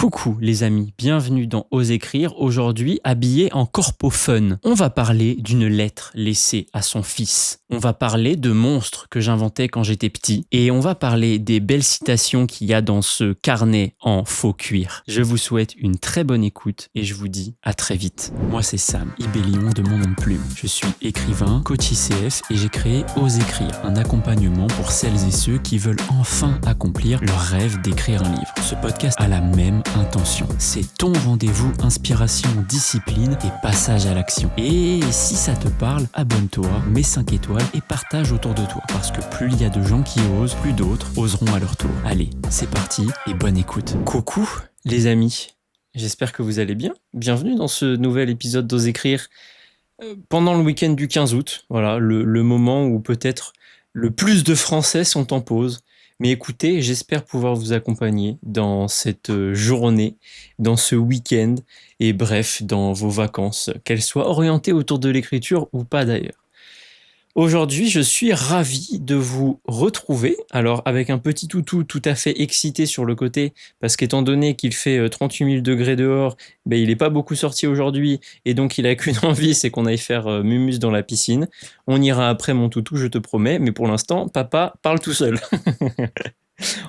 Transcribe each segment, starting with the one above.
Coucou les amis, bienvenue dans Ose écrire, aujourd'hui habillé en corpo fun. On va parler d'une lettre laissée à son fils. On va parler de monstres que j'inventais quand j'étais petit. Et on va parler des belles citations qu'il y a dans ce carnet en faux cuir. Je vous souhaite une très bonne écoute et je vous dis à très vite. Moi c'est Sam, Ibellion de mon nom de plume. Je suis écrivain, coach ICF et j'ai créé Ose écrire, un accompagnement pour celles et ceux qui veulent enfin accomplir leur rêve d'écrire un livre. Ce podcast a la même intention. C'est ton rendez-vous inspiration, discipline et passage à l'action. Et si ça te parle, abonne-toi, mets 5 étoiles et partage autour de toi. Parce que plus il y a de gens qui osent, plus d'autres oseront à leur tour. Allez, c'est parti et bonne écoute. Coucou les amis, j'espère que vous allez bien. Bienvenue dans ce nouvel épisode d'Ose écrire pendant le week-end du 15 août. Voilà, le moment où peut-être le plus de Français sont en pause. Mais écoutez, j'espère pouvoir vous accompagner dans cette journée, dans ce week-end, et bref, dans vos vacances, qu'elles soient orientées autour de l'écriture ou pas d'ailleurs. Aujourd'hui, je suis ravi de vous retrouver, alors avec un petit toutou tout à fait excité sur le côté, parce qu'étant donné qu'il fait 38 000 degrés dehors, il n'est pas beaucoup sorti aujourd'hui, et donc il a qu'une envie, c'est qu'on aille faire mumus dans la piscine. On ira après mon toutou, je te promets, mais pour l'instant, papa parle tout seul.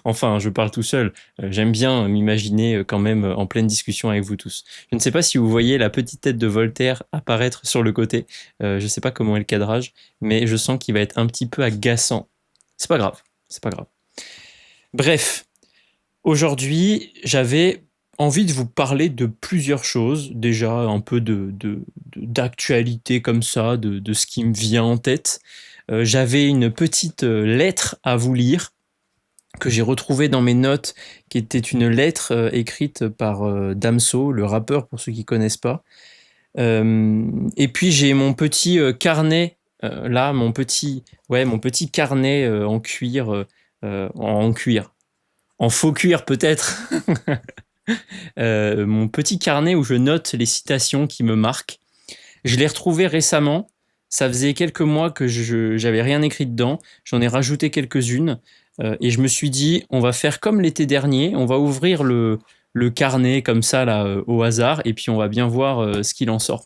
Enfin, je parle tout seul. J'aime bien m'imaginer quand même en pleine discussion avec vous tous. Je ne sais pas si vous voyez la petite tête de Voltaire apparaître sur le côté. Je ne sais pas comment est le cadrage, mais je sens qu'il va être un petit peu agaçant. C'est pas grave, c'est pas grave. Bref, aujourd'hui, j'avais envie de vous parler de plusieurs choses. Déjà, un peu d'actualité comme ça, de ce qui me vient en tête. J'avais une petite lettre à vous lire que j'ai retrouvé dans mes notes, qui était une lettre écrite par Damso, le rappeur pour ceux qui connaissent pas. Et puis j'ai mon petit carnet là, mon petit carnet en cuir, en faux cuir peut-être. Mon petit carnet où je note les citations qui me marquent. Je l'ai retrouvé récemment. Ça faisait quelques mois que j'avais rien écrit dedans. J'en ai rajouté quelques-unes. Et je me suis dit, on va faire comme l'été dernier. On va ouvrir le carnet comme ça, là, au hasard. Et puis, on va bien voir ce qu'il en sort.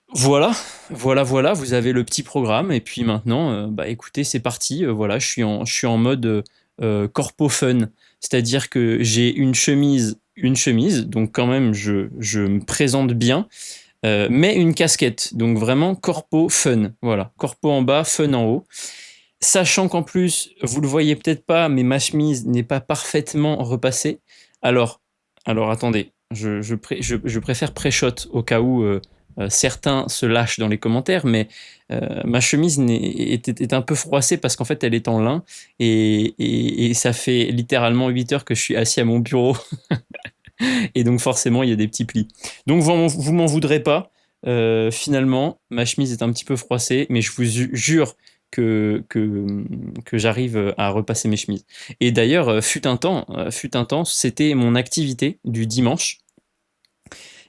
Voilà. Vous avez le petit programme. Et puis maintenant, écoutez, c'est parti. Voilà, je suis en mode corpo fun. C'est-à-dire que j'ai une chemise. Donc, quand même, je me présente bien. Mais une casquette, donc vraiment corpo fun, voilà, corpo en bas, fun en haut. Sachant qu'en plus, vous le voyez peut-être pas, mais ma chemise n'est pas parfaitement repassée. Alors attendez, je préfère pré-shot au cas où certains se lâchent dans les commentaires, mais ma chemise est un peu froissée parce qu'en fait elle est en lin et ça fait littéralement 8 heures que je suis assis à mon bureau. Et donc forcément, il y a des petits plis. Donc vous m'en voudrez pas. Finalement, ma chemise est un petit peu froissée, mais je vous jure que j'arrive à repasser mes chemises. Et d'ailleurs, fut un temps, c'était mon activité du dimanche.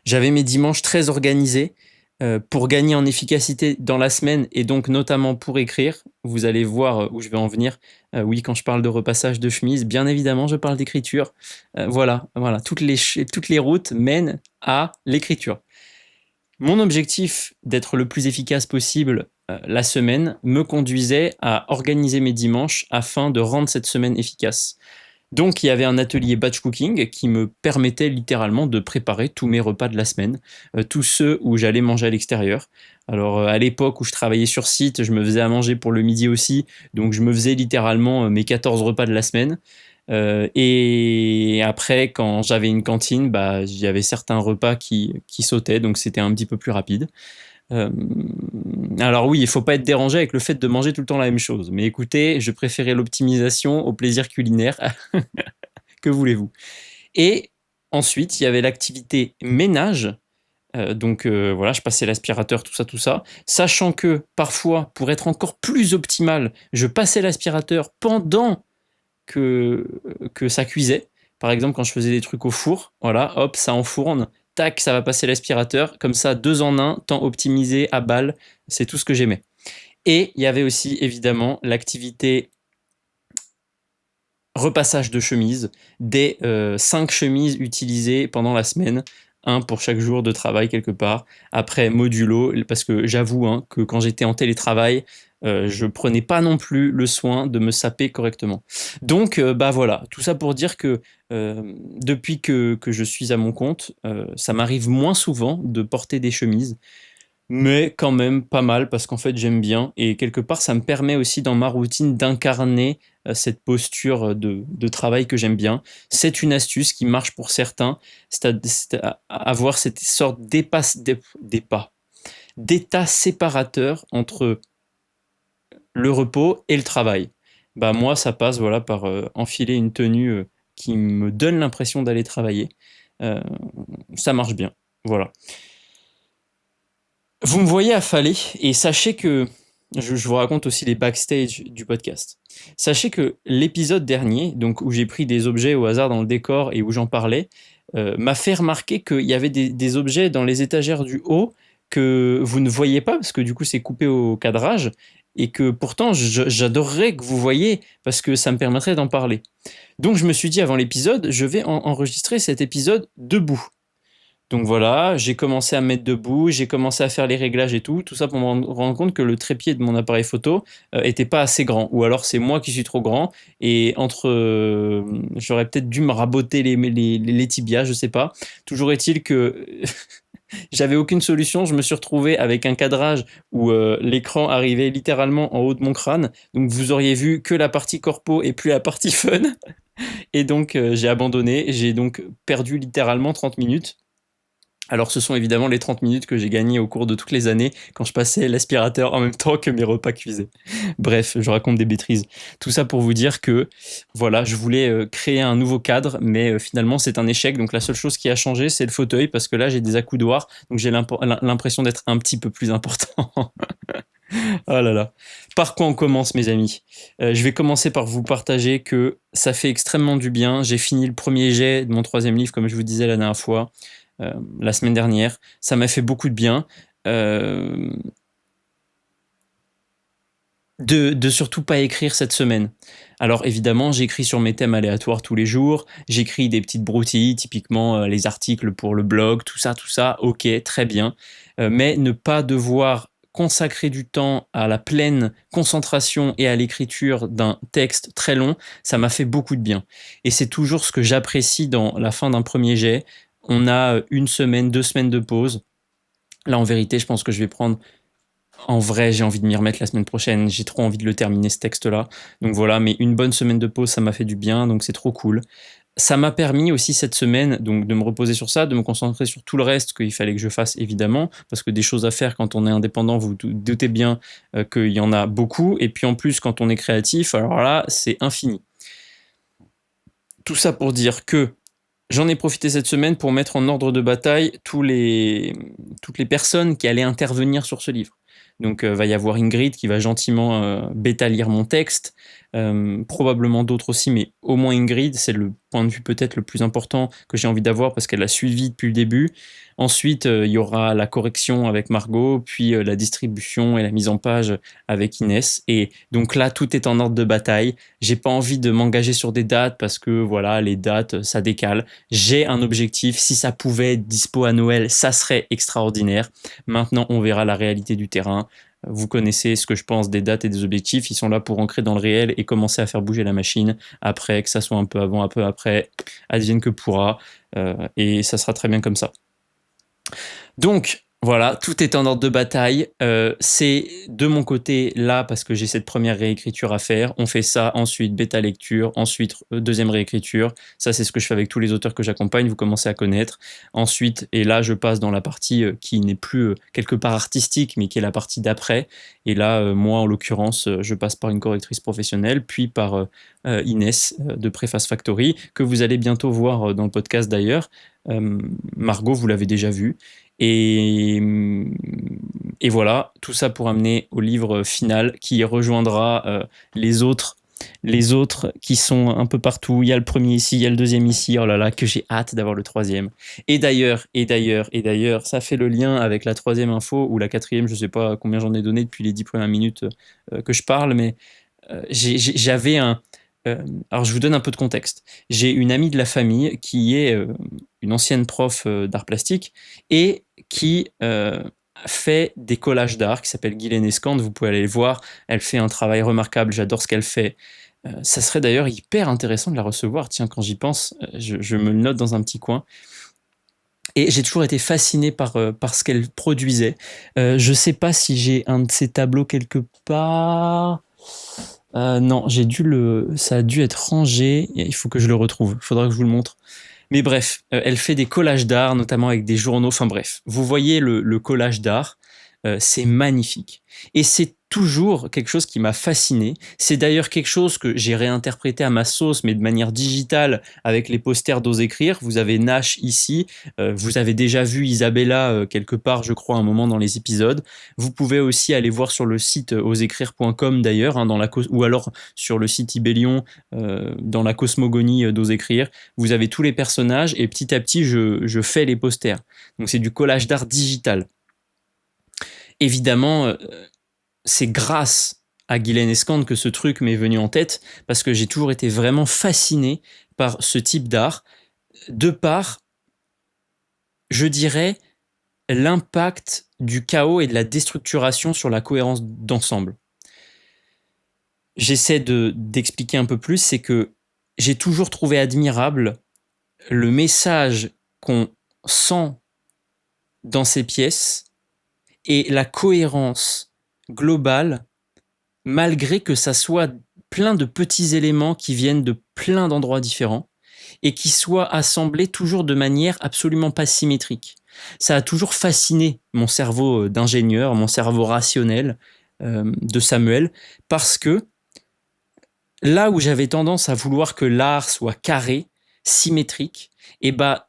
J'avais mes dimanches très organisés pour gagner en efficacité dans la semaine et donc notamment pour écrire. Vous allez voir où je vais en venir. Oui, quand je parle de repassage de chemise, bien évidemment, je parle d'écriture. Voilà, toutes les routes mènent à l'écriture. Mon objectif d'être le plus efficace possible la semaine me conduisait à organiser mes dimanches afin de rendre cette semaine efficace. Donc, il y avait un atelier batch cooking qui me permettait littéralement de préparer tous mes repas de la semaine, tous ceux où j'allais manger à l'extérieur. Alors, à l'époque où je travaillais sur site, je me faisais à manger pour le midi aussi, donc je me faisais littéralement mes 14 repas de la semaine. Et après, quand j'avais une cantine, il y avait certains repas qui sautaient, donc c'était un petit peu plus rapide. Alors oui, il ne faut pas être dérangé avec le fait de manger tout le temps la même chose. Mais écoutez, je préférais l'optimisation au plaisir culinaire. Que voulez-vous? Et ensuite, il y avait l'activité ménage. Voilà, je passais l'aspirateur, tout ça. Sachant que parfois, pour être encore plus optimal, je passais l'aspirateur pendant que ça cuisait. Par exemple, quand je faisais des trucs au four, voilà, hop, ça enfourne. Tac, ça va passer l'aspirateur, comme ça, 2 en 1, temps optimisé à balle, c'est tout ce que j'aimais. Et il y avait aussi évidemment l'activité repassage de chemises, des 5 chemises utilisées pendant la semaine, un pour chaque jour de travail quelque part. Après, modulo, parce que j'avoue que quand j'étais en télétravail, je prenais pas non plus le soin de me saper correctement. Donc, bah voilà, tout ça pour dire que depuis que je suis à mon compte, ça m'arrive moins souvent de porter des chemises, mais quand même pas mal parce qu'en fait j'aime bien et quelque part ça me permet aussi dans ma routine d'incarner cette posture de travail que j'aime bien. C'est une astuce qui marche pour certains, avoir cette sorte d'état séparateur entre le repos et le travail. Bah moi ça passe voilà par enfiler une tenue qui me donne l'impression d'aller travailler. Euh, Ça marche bien. Voilà. Vous me voyez affalé et sachez que je vous raconte aussi les backstage du podcast. Sachez que l'épisode dernier, donc où j'ai pris des objets au hasard dans le décor et où j'en parlais, m'a fait remarquer qu'il y avait des objets dans les étagères du haut que vous ne voyez pas parce que du coup c'est coupé au cadrage et que pourtant j'adorerais que vous voyiez parce que ça me permettrait d'en parler. Donc je me suis dit avant l'épisode, je vais enregistrer cet épisode debout. Donc voilà, j'ai commencé à me mettre debout, j'ai commencé à faire les réglages et tout ça pour me rendre compte que le trépied de mon appareil photo était pas assez grand, ou alors c'est moi qui suis trop grand, et j'aurais peut-être dû me raboter les tibias, je sais pas. Toujours est-il que j'avais aucune solution, je me suis retrouvé avec un cadrage où l'écran arrivait littéralement en haut de mon crâne, donc vous auriez vu que la partie corpo et plus la partie fun, et donc j'ai abandonné, j'ai donc perdu littéralement 30 minutes. Alors ce sont évidemment les 30 minutes que j'ai gagnées au cours de toutes les années quand je passais l'aspirateur en même temps que mes repas cuisaient. Bref, je raconte des bêtises. Tout ça pour vous dire que voilà, je voulais créer un nouveau cadre, mais finalement c'est un échec. Donc la seule chose qui a changé, c'est le fauteuil, parce que là j'ai des accoudoirs, donc j'ai l'impression d'être un petit peu plus important. Oh là là. Par quoi on commence, mes amis? Je vais commencer par vous partager que ça fait extrêmement du bien. J'ai fini le premier jet de mon 3e livre, comme je vous disais la dernière fois, la semaine dernière. Ça m'a fait beaucoup de bien. Euh, de surtout pas écrire cette semaine. Alors évidemment, j'écris sur mes thèmes aléatoires tous les jours, j'écris des petites broutilles, typiquement les articles pour le blog, tout ça, ok, très bien. Mais ne pas devoir consacrer du temps à la pleine concentration et à l'écriture d'un texte très long, ça m'a fait beaucoup de bien. Et c'est toujours ce que j'apprécie dans la fin d'un premier jet. On a une semaine, 2 semaines de pause. Là, en vérité, je pense que je vais prendre... En vrai, j'ai envie de m'y remettre la semaine prochaine. J'ai trop envie de le terminer, ce texte-là. Donc voilà, mais une bonne semaine de pause, ça m'a fait du bien, donc c'est trop cool. Ça m'a permis aussi cette semaine donc de me reposer sur ça, de me concentrer sur tout le reste qu'il fallait que je fasse évidemment, parce que des choses à faire quand on est indépendant, vous doutez bien qu'il y en a beaucoup, et puis en plus quand on est créatif, alors là c'est infini. Tout ça pour dire que j'en ai profité cette semaine pour mettre en ordre de bataille toutes les personnes qui allaient intervenir sur ce livre. Donc, va y avoir Ingrid qui va gentiment bêta-lire mon texte, probablement d'autres aussi, mais au moins Ingrid, c'est le point de vue peut-être le plus important que j'ai envie d'avoir parce qu'elle l'a suivi depuis le début. Ensuite, il y aura la correction avec Margot, puis la distribution et la mise en page avec Inès. Et donc là, tout est en ordre de bataille. J'ai pas envie de m'engager sur des dates parce que voilà, les dates, ça décale. J'ai un objectif. Si ça pouvait être dispo à Noël, ça serait extraordinaire. Maintenant, on verra la réalité du terrain. Vous connaissez ce que je pense des dates et des objectifs. Ils sont là pour ancrer dans le réel et commencer à faire bouger la machine. Après, que ça soit un peu avant, un peu après, advienne que pourra. Et ça sera très bien comme ça. Donc, voilà, tout est en ordre de bataille. C'est de mon côté là parce que j'ai cette première réécriture à faire. On fait ça, ensuite bêta lecture, ensuite deuxième réécriture. Ça, c'est ce que je fais avec tous les auteurs que j'accompagne. Vous commencez à connaître. Ensuite, et là, je passe dans la partie qui n'est plus quelque part artistique, mais qui est la partie d'après. Et là, moi, en l'occurrence, je passe par une correctrice professionnelle, puis par Inès de Préface Factory, que vous allez bientôt voir dans le podcast d'ailleurs. Margot, vous l'avez déjà vu. Et voilà, tout ça pour amener au livre final qui rejoindra les autres qui sont un peu partout. Il y a le premier ici, il y a le deuxième ici. Oh là là, que j'ai hâte d'avoir le troisième. Et d'ailleurs, ça fait le lien avec la troisième info ou la quatrième, je sais pas combien j'en ai donné depuis les 10 premières minutes que je parle, mais j'avais alors je vous donne un peu de contexte. J'ai une amie de la famille qui est une ancienne prof d'art plastique et qui fait des collages d'art, qui s'appelle Guylaine Escande, vous pouvez aller le voir, elle fait un travail remarquable, j'adore ce qu'elle fait. Ça serait d'ailleurs hyper intéressant de la recevoir, tiens, quand j'y pense, je me le note dans un petit coin. Et j'ai toujours été fasciné par ce qu'elle produisait. Je sais pas si j'ai un de ses tableaux quelque part. Non, ça a dû être rangé. Il faut que je le retrouve. Il faudra que je vous le montre. Mais bref, elle fait des collages d'art, notamment avec des journaux. Enfin bref, vous voyez le collage d'art. C'est magnifique. Et c'est toujours quelque chose qui m'a fasciné. C'est d'ailleurs quelque chose que j'ai réinterprété à ma sauce, mais de manière digitale, avec les posters d'Ose Écrire. Vous avez Nash ici, vous avez déjà vu Isabella quelque part, je crois, à un moment dans les épisodes. Vous pouvez aussi aller voir sur le site oseécrire.com d'ailleurs, hein, ou alors sur le site Ibellion, dans la cosmogonie d'Ose Écrire. Vous avez tous les personnages et petit à petit, je fais les posters. Donc c'est du collage d'art digital. Évidemment, c'est grâce à Guylaine Escande que ce truc m'est venu en tête, parce que j'ai toujours été vraiment fasciné par ce type d'art, de par, je dirais, l'impact du chaos et de la déstructuration sur la cohérence d'ensemble. J'essaie d'expliquer un peu plus, c'est que j'ai toujours trouvé admirable le message qu'on sent dans ces pièces et la cohérence globale, malgré que ça soit plein de petits éléments qui viennent de plein d'endroits différents et qui soient assemblés toujours de manière absolument pas symétrique. Ça a toujours fasciné mon cerveau d'ingénieur, mon cerveau rationnel de Samuel, parce que là où j'avais tendance à vouloir que l'art soit carré, symétrique, et bah,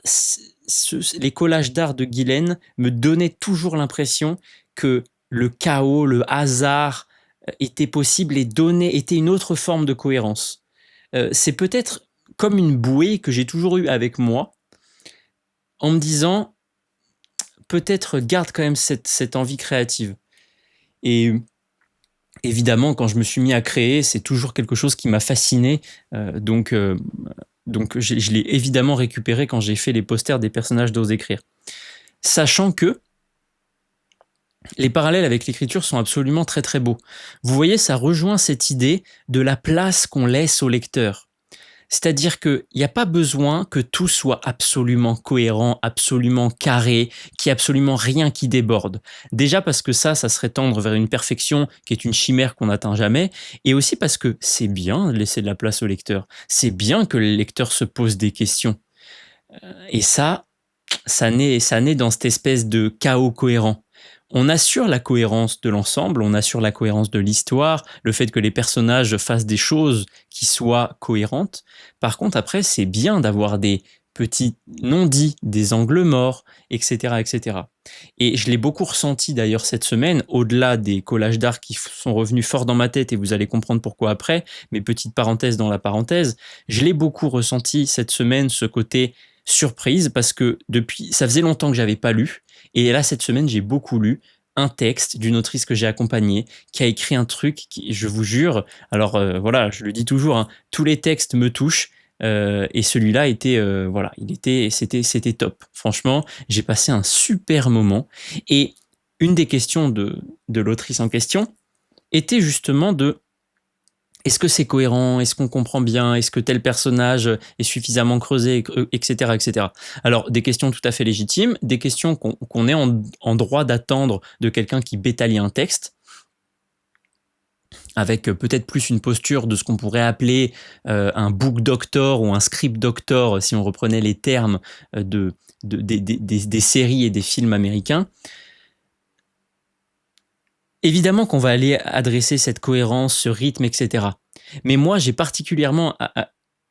les collages d'art de Guylaine me donnaient toujours l'impression que le chaos, le hasard était possible et était une autre forme de cohérence. C'est peut-être comme une bouée que j'ai toujours eue avec moi, en me disant, peut-être garde quand même cette envie créative. Et évidemment, quand je me suis mis à créer, c'est toujours quelque chose qui m'a fasciné. Donc je l'ai évidemment récupéré quand j'ai fait les posters des personnages d'Ose Écrire. Sachant que les parallèles avec l'écriture sont absolument très très beaux. Vous voyez, ça rejoint cette idée de la place qu'on laisse au lecteur. C'est-à-dire qu'il n'y a pas besoin que tout soit absolument cohérent, absolument carré, qu'il n'y ait absolument rien qui déborde. Déjà parce que ça serait tendre vers une perfection qui est une chimère qu'on n'atteint jamais, et aussi parce que c'est bien de laisser de la place au lecteur. C'est bien que le lecteur se pose des questions. Et ça naît dans cette espèce de chaos cohérent. On assure la cohérence de l'ensemble, on assure la cohérence de l'histoire, le fait que les personnages fassent des choses qui soient cohérentes. Par contre, après, c'est bien d'avoir des petits non-dits, des angles morts, etc., etc. Et je l'ai beaucoup ressenti d'ailleurs cette semaine, au-delà des collages d'art qui sont revenus fort dans ma tête, et vous allez comprendre pourquoi après, mais petite parenthèse dans la parenthèse, je l'ai beaucoup ressenti cette semaine, ce côté surprise, parce que ça faisait longtemps que j'avais pas lu, et là cette semaine j'ai beaucoup lu un texte d'une autrice que j'ai accompagnée qui a écrit un truc qui, je vous jure, alors voilà, je le dis toujours, hein, tous les textes me touchent, et celui-là était voilà, c'était top. Franchement, j'ai passé un super moment, et une des questions de l'autrice en question était justement de: est-ce que c'est cohérent? Est-ce qu'on comprend bien? Est-ce que tel personnage est suffisamment creusé, etc., etc. Alors, des questions tout à fait légitimes, des questions qu'on est en droit d'attendre de quelqu'un qui bétalie un texte, avec peut-être plus une posture de ce qu'on pourrait appeler un book doctor ou un script doctor, si on reprenait les termes des séries et des films américains. Évidemment qu'on va aller adresser cette cohérence, ce rythme, etc. Mais moi, j'ai particulièrement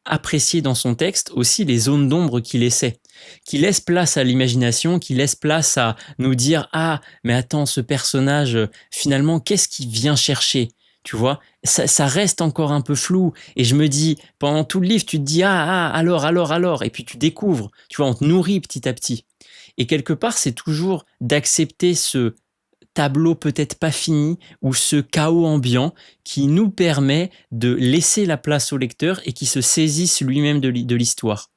apprécié dans son texte aussi les zones d'ombre qu'il laissait, qui laisse place à l'imagination, qui laisse place à nous dire: ah, mais attends, ce personnage, finalement, qu'est-ce qu'il vient chercher? Tu vois, ça reste encore un peu flou. Et je me dis, pendant tout le livre, tu te dis: alors. Et puis tu découvres, tu vois, on te nourrit petit à petit. Et quelque part, c'est toujours d'accepter ce tableau peut-être pas fini ou ce chaos ambiant qui nous permet de laisser la place au lecteur et qui se saisisse lui-même de l'histoire.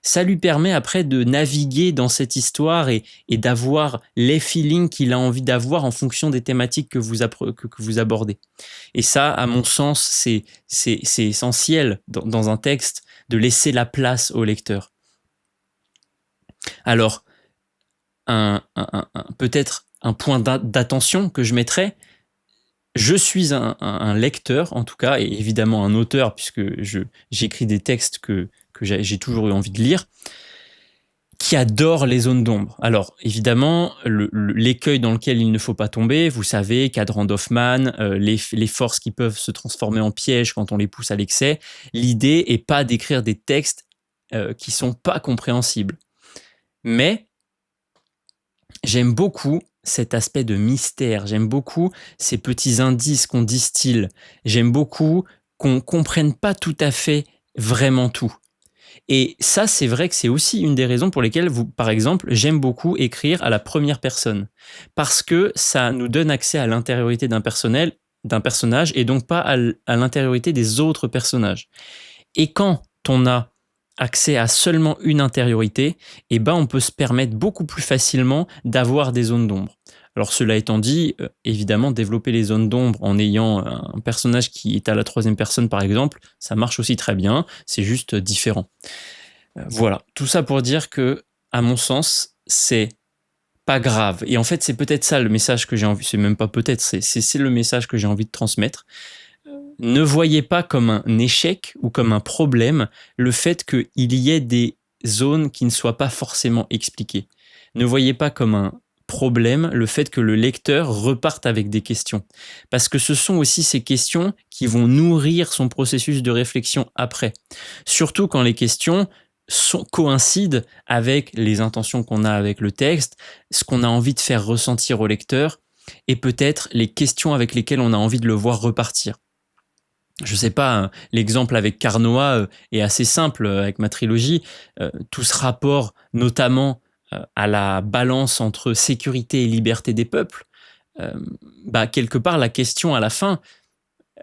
Ça lui permet après de naviguer dans cette histoire et d'avoir les feelings qu'il a envie d'avoir en fonction des thématiques que vous abordez. Et ça, à mon sens, c'est essentiel dans un texte de laisser la place au lecteur. Alors, peut-être un point d'attention que je mettrais, je suis un lecteur, en tout cas, et évidemment un auteur, puisque j'écris des textes que j'ai toujours eu envie de lire, qui adore les zones d'ombre. Alors, évidemment, l'écueil dans lequel il ne faut pas tomber, vous savez, cadran d'Hoffmann, les forces qui peuvent se transformer en pièges quand on les pousse à l'excès, l'idée est pas d'écrire des textes qui sont pas compréhensibles. Mais j'aime beaucoup cet aspect de mystère, j'aime beaucoup ces petits indices qu'on distille, j'aime beaucoup qu'on comprenne pas tout à fait vraiment tout. Et ça, c'est vrai que c'est aussi une des raisons pour lesquelles, par exemple, j'aime beaucoup écrire à la première personne. Parce que ça nous donne accès à l'intériorité d'un personnage et donc pas à l'intériorité des autres personnages. Et quand on a accès à seulement une intériorité, eh ben on peut se permettre beaucoup plus facilement d'avoir des zones d'ombre. Alors cela étant dit, évidemment, développer les zones d'ombre en ayant un personnage qui est à la troisième personne, par exemple, ça marche aussi très bien, c'est juste différent. Voilà, tout ça pour dire que, à mon sens, c'est pas grave. Et en fait, c'est peut-être ça le message que j'ai envie, c'est même pas peut-être, c'est le message que j'ai envie de transmettre. Ne voyez pas comme un échec ou comme un problème le fait qu'il y ait des zones qui ne soient pas forcément expliquées. Ne voyez pas comme un problème le fait que le lecteur reparte avec des questions. Parce que ce sont aussi ces questions qui vont nourrir son processus de réflexion après. Surtout quand les questions coïncident avec les intentions qu'on a avec le texte, ce qu'on a envie de faire ressentir au lecteur et peut-être les questions avec lesquelles on a envie de le voir repartir. Je sais pas, l'exemple avec Carnoat est assez simple avec ma trilogie. Tout ce rapport, notamment à la balance entre sécurité et liberté des peuples, quelque part, la question à la fin,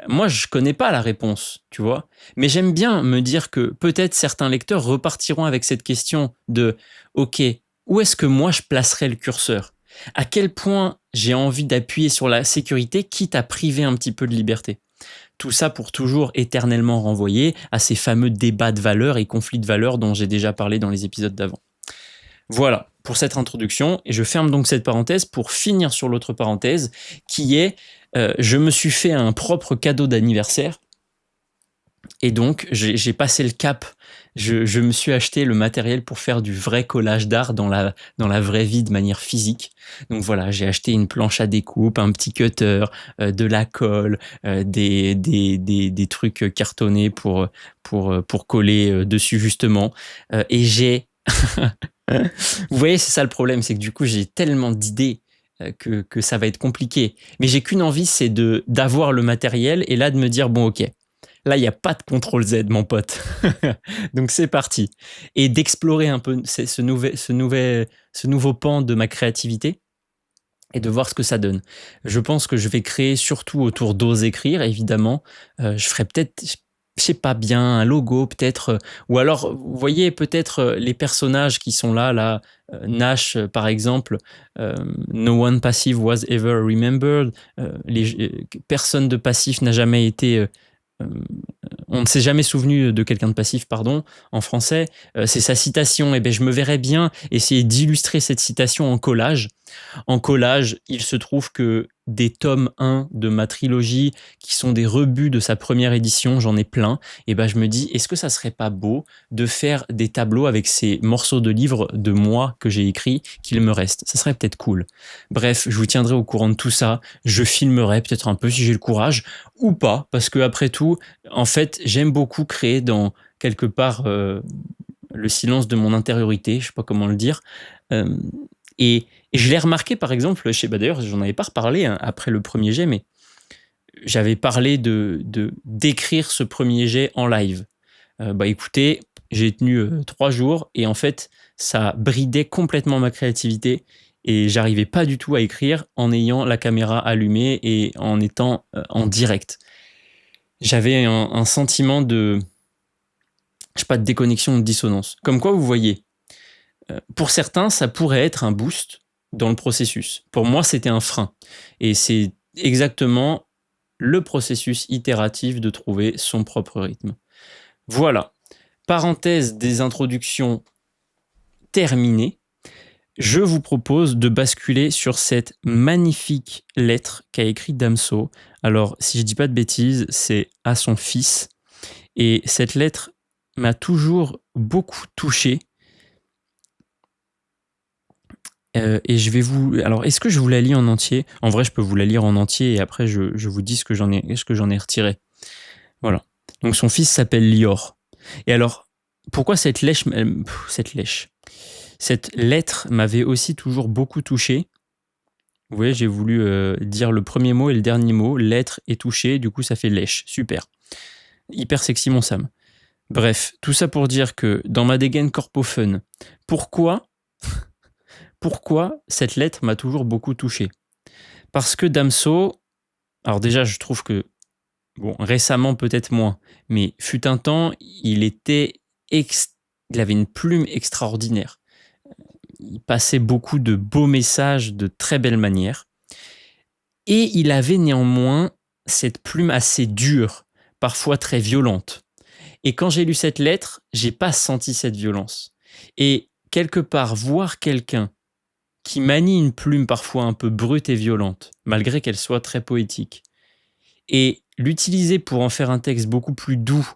moi, je connais pas la réponse, tu vois. Mais j'aime bien me dire que peut-être certains lecteurs repartiront avec cette question de « Ok, où est-ce que moi je placerai le curseur ? À quel point j'ai envie d'appuyer sur la sécurité, quitte à priver un petit peu de liberté ?» Tout ça pour toujours éternellement renvoyer à ces fameux débats de valeurs et conflits de valeurs dont j'ai déjà parlé dans les épisodes d'avant. Voilà pour cette introduction, et je ferme donc cette parenthèse pour finir sur l'autre parenthèse qui est je me suis fait un propre cadeau d'anniversaire et donc j'ai passé le cap. Je me suis acheté le matériel pour faire du vrai collage d'art dans la vraie vie de manière physique. Donc voilà, j'ai acheté une planche à découpe, un petit cutter, de la colle, des trucs cartonnés pour coller dessus justement. Et j'ai... Vous voyez, c'est ça le problème, c'est que du coup j'ai tellement d'idées que ça va être compliqué. Mais j'ai qu'une envie, c'est d'avoir le matériel et là de me dire, bon ok, là il n'y a pas de CTRL-Z mon pote. Donc c'est parti. Et d'explorer un peu ce nouveau pan de ma créativité et de voir ce que ça donne. Je pense que je vais créer surtout autour d'Ose écrire, évidemment. Je ferai peut-être... je sais pas bien, un logo peut-être, ou alors, vous voyez, peut-être les personnages qui sont là, Nash par exemple, No one passive was ever remembered, personne de passif n'a jamais été, on ne s'est jamais souvenu de quelqu'un de passif, pardon, en français, c'est sa citation, et ben je me verrais bien essayer d'illustrer cette citation en collage. En collage, il se trouve que des tomes 1 de ma trilogie, qui sont des rebuts de sa première édition, j'en ai plein, et ben je me dis, est-ce que ça serait pas beau de faire des tableaux avec ces morceaux de livres de moi que j'ai écrits, qu'il me reste? Ça serait peut-être cool. Bref, je vous tiendrai au courant de tout ça, je filmerai peut-être un peu si j'ai le courage, ou pas, parce que après tout, en fait, j'aime beaucoup créer dans, quelque part, le silence de mon intériorité, je sais pas comment le dire, et je l'ai remarqué, par exemple, d'ailleurs, j'en avais pas reparlé après le premier jet, mais j'avais parlé d'écrire ce premier jet en live. Écoutez, j'ai tenu 3 jours et en fait, ça bridait complètement ma créativité et j'arrivais pas du tout à écrire en ayant la caméra allumée et en étant en direct. J'avais un sentiment de, je sais pas, de déconnexion, de dissonance. Comme quoi, vous voyez, pour certains, ça pourrait être un boost dans le processus. Pour moi, c'était un frein. Et c'est exactement le processus itératif de trouver son propre rythme. Voilà. Parenthèse des introductions terminée. Je vous propose de basculer sur cette magnifique lettre qu'a écrite Damso. Alors, si je dis pas de bêtises, c'est à son fils. Et cette lettre m'a toujours beaucoup touché. Et je vais vous... Alors, est-ce que je vous la lis en entier ? En vrai, je peux vous la lire en entier et après, je vous dis ce que j'en ai retiré. Voilà. Donc, son fils s'appelle Lior. Et alors, pourquoi cette lettre m'avait aussi toujours beaucoup touché. Vous voyez, j'ai voulu dire le premier mot et le dernier mot, lettre et toucher, du coup ça fait lèche, super. Hyper sexy mon Sam. Bref, tout ça pour dire que dans ma dégaine corpo-fun, pourquoi cette lettre m'a toujours beaucoup touché ? Parce que Damso, alors déjà je trouve que, bon, récemment peut-être moins, mais fut un temps, il avait une plume extraordinaire. Il passait beaucoup de beaux messages de très belle manière. Et il avait néanmoins cette plume assez dure, parfois très violente. Et quand j'ai lu cette lettre, j'ai pas senti cette violence. Et quelque part, voir quelqu'un qui manie une plume parfois un peu brute et violente, malgré qu'elle soit très poétique, et l'utiliser pour en faire un texte beaucoup plus doux,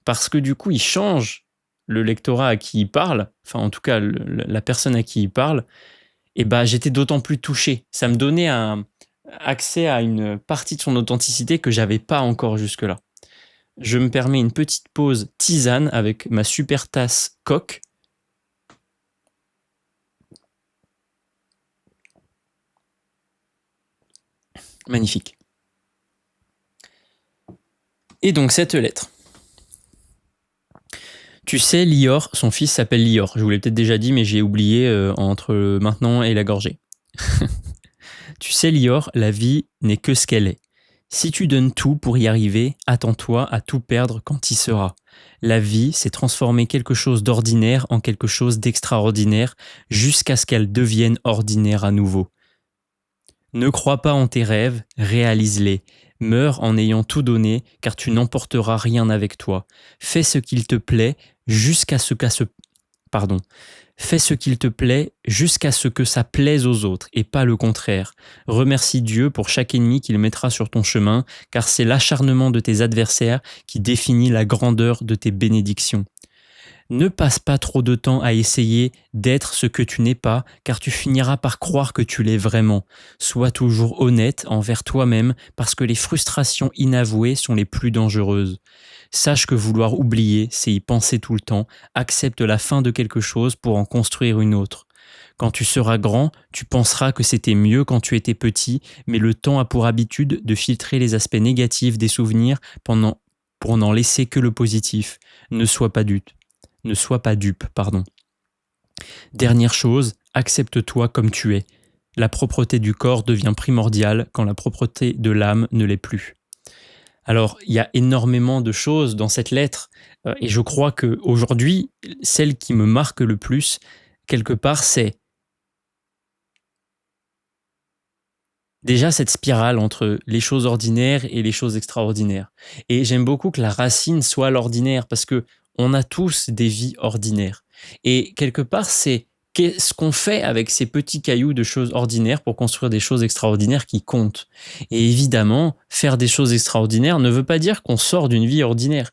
parce que du coup, il change le lectorat à qui il parle, enfin en tout cas la personne à qui il parle, et bah j'étais d'autant plus touché. Ça me donnait accès à une partie de son authenticité que j'avais pas encore jusque-là. Je me permets une petite pause tisane avec ma super tasse Coq. Magnifique. Et donc cette lettre. Tu sais, Lior, son fils s'appelle Lior. Je vous l'ai peut-être déjà dit, mais j'ai oublié entre maintenant et la gorgée. Tu sais, Lior, la vie n'est que ce qu'elle est. Si tu donnes tout pour y arriver, attends-toi à tout perdre quand tu y seras. La vie, c'est transformer quelque chose d'ordinaire en quelque chose d'extraordinaire jusqu'à ce qu'elle devienne ordinaire à nouveau. Ne crois pas en tes rêves, réalise-les. Meurs en ayant tout donné, car tu n'emporteras rien avec toi. Fais ce qu'il te plaît jusqu'à ce que ça plaise aux autres et pas le contraire. Remercie Dieu pour chaque ennemi qu'il mettra sur ton chemin, car c'est l'acharnement de tes adversaires qui définit la grandeur de tes bénédictions. Ne passe pas trop de temps à essayer d'être ce que tu n'es pas, car tu finiras par croire que tu l'es vraiment. Sois toujours honnête envers toi-même, parce que les frustrations inavouées sont les plus dangereuses. Sache que vouloir oublier, c'est y penser tout le temps. Accepte la fin de quelque chose pour en construire une autre. Quand tu seras grand, tu penseras que c'était mieux quand tu étais petit, mais le temps a pour habitude de filtrer les aspects négatifs des souvenirs pour n'en laisser que le positif. Ne sois pas dupe. Dernière chose, accepte-toi comme tu es. La propreté du corps devient primordiale quand la propreté de l'âme ne l'est plus. Alors, il y a énormément de choses dans cette lettre et je crois qu'aujourd'hui, celle qui me marque le plus, quelque part, c'est déjà cette spirale entre les choses ordinaires et les choses extraordinaires. Et j'aime beaucoup que la racine soit l'ordinaire parce que on a tous des vies ordinaires. Et quelque part, c'est qu'est-ce qu'on fait avec ces petits cailloux de choses ordinaires pour construire des choses extraordinaires qui comptent. Et évidemment, faire des choses extraordinaires ne veut pas dire qu'on sort d'une vie ordinaire.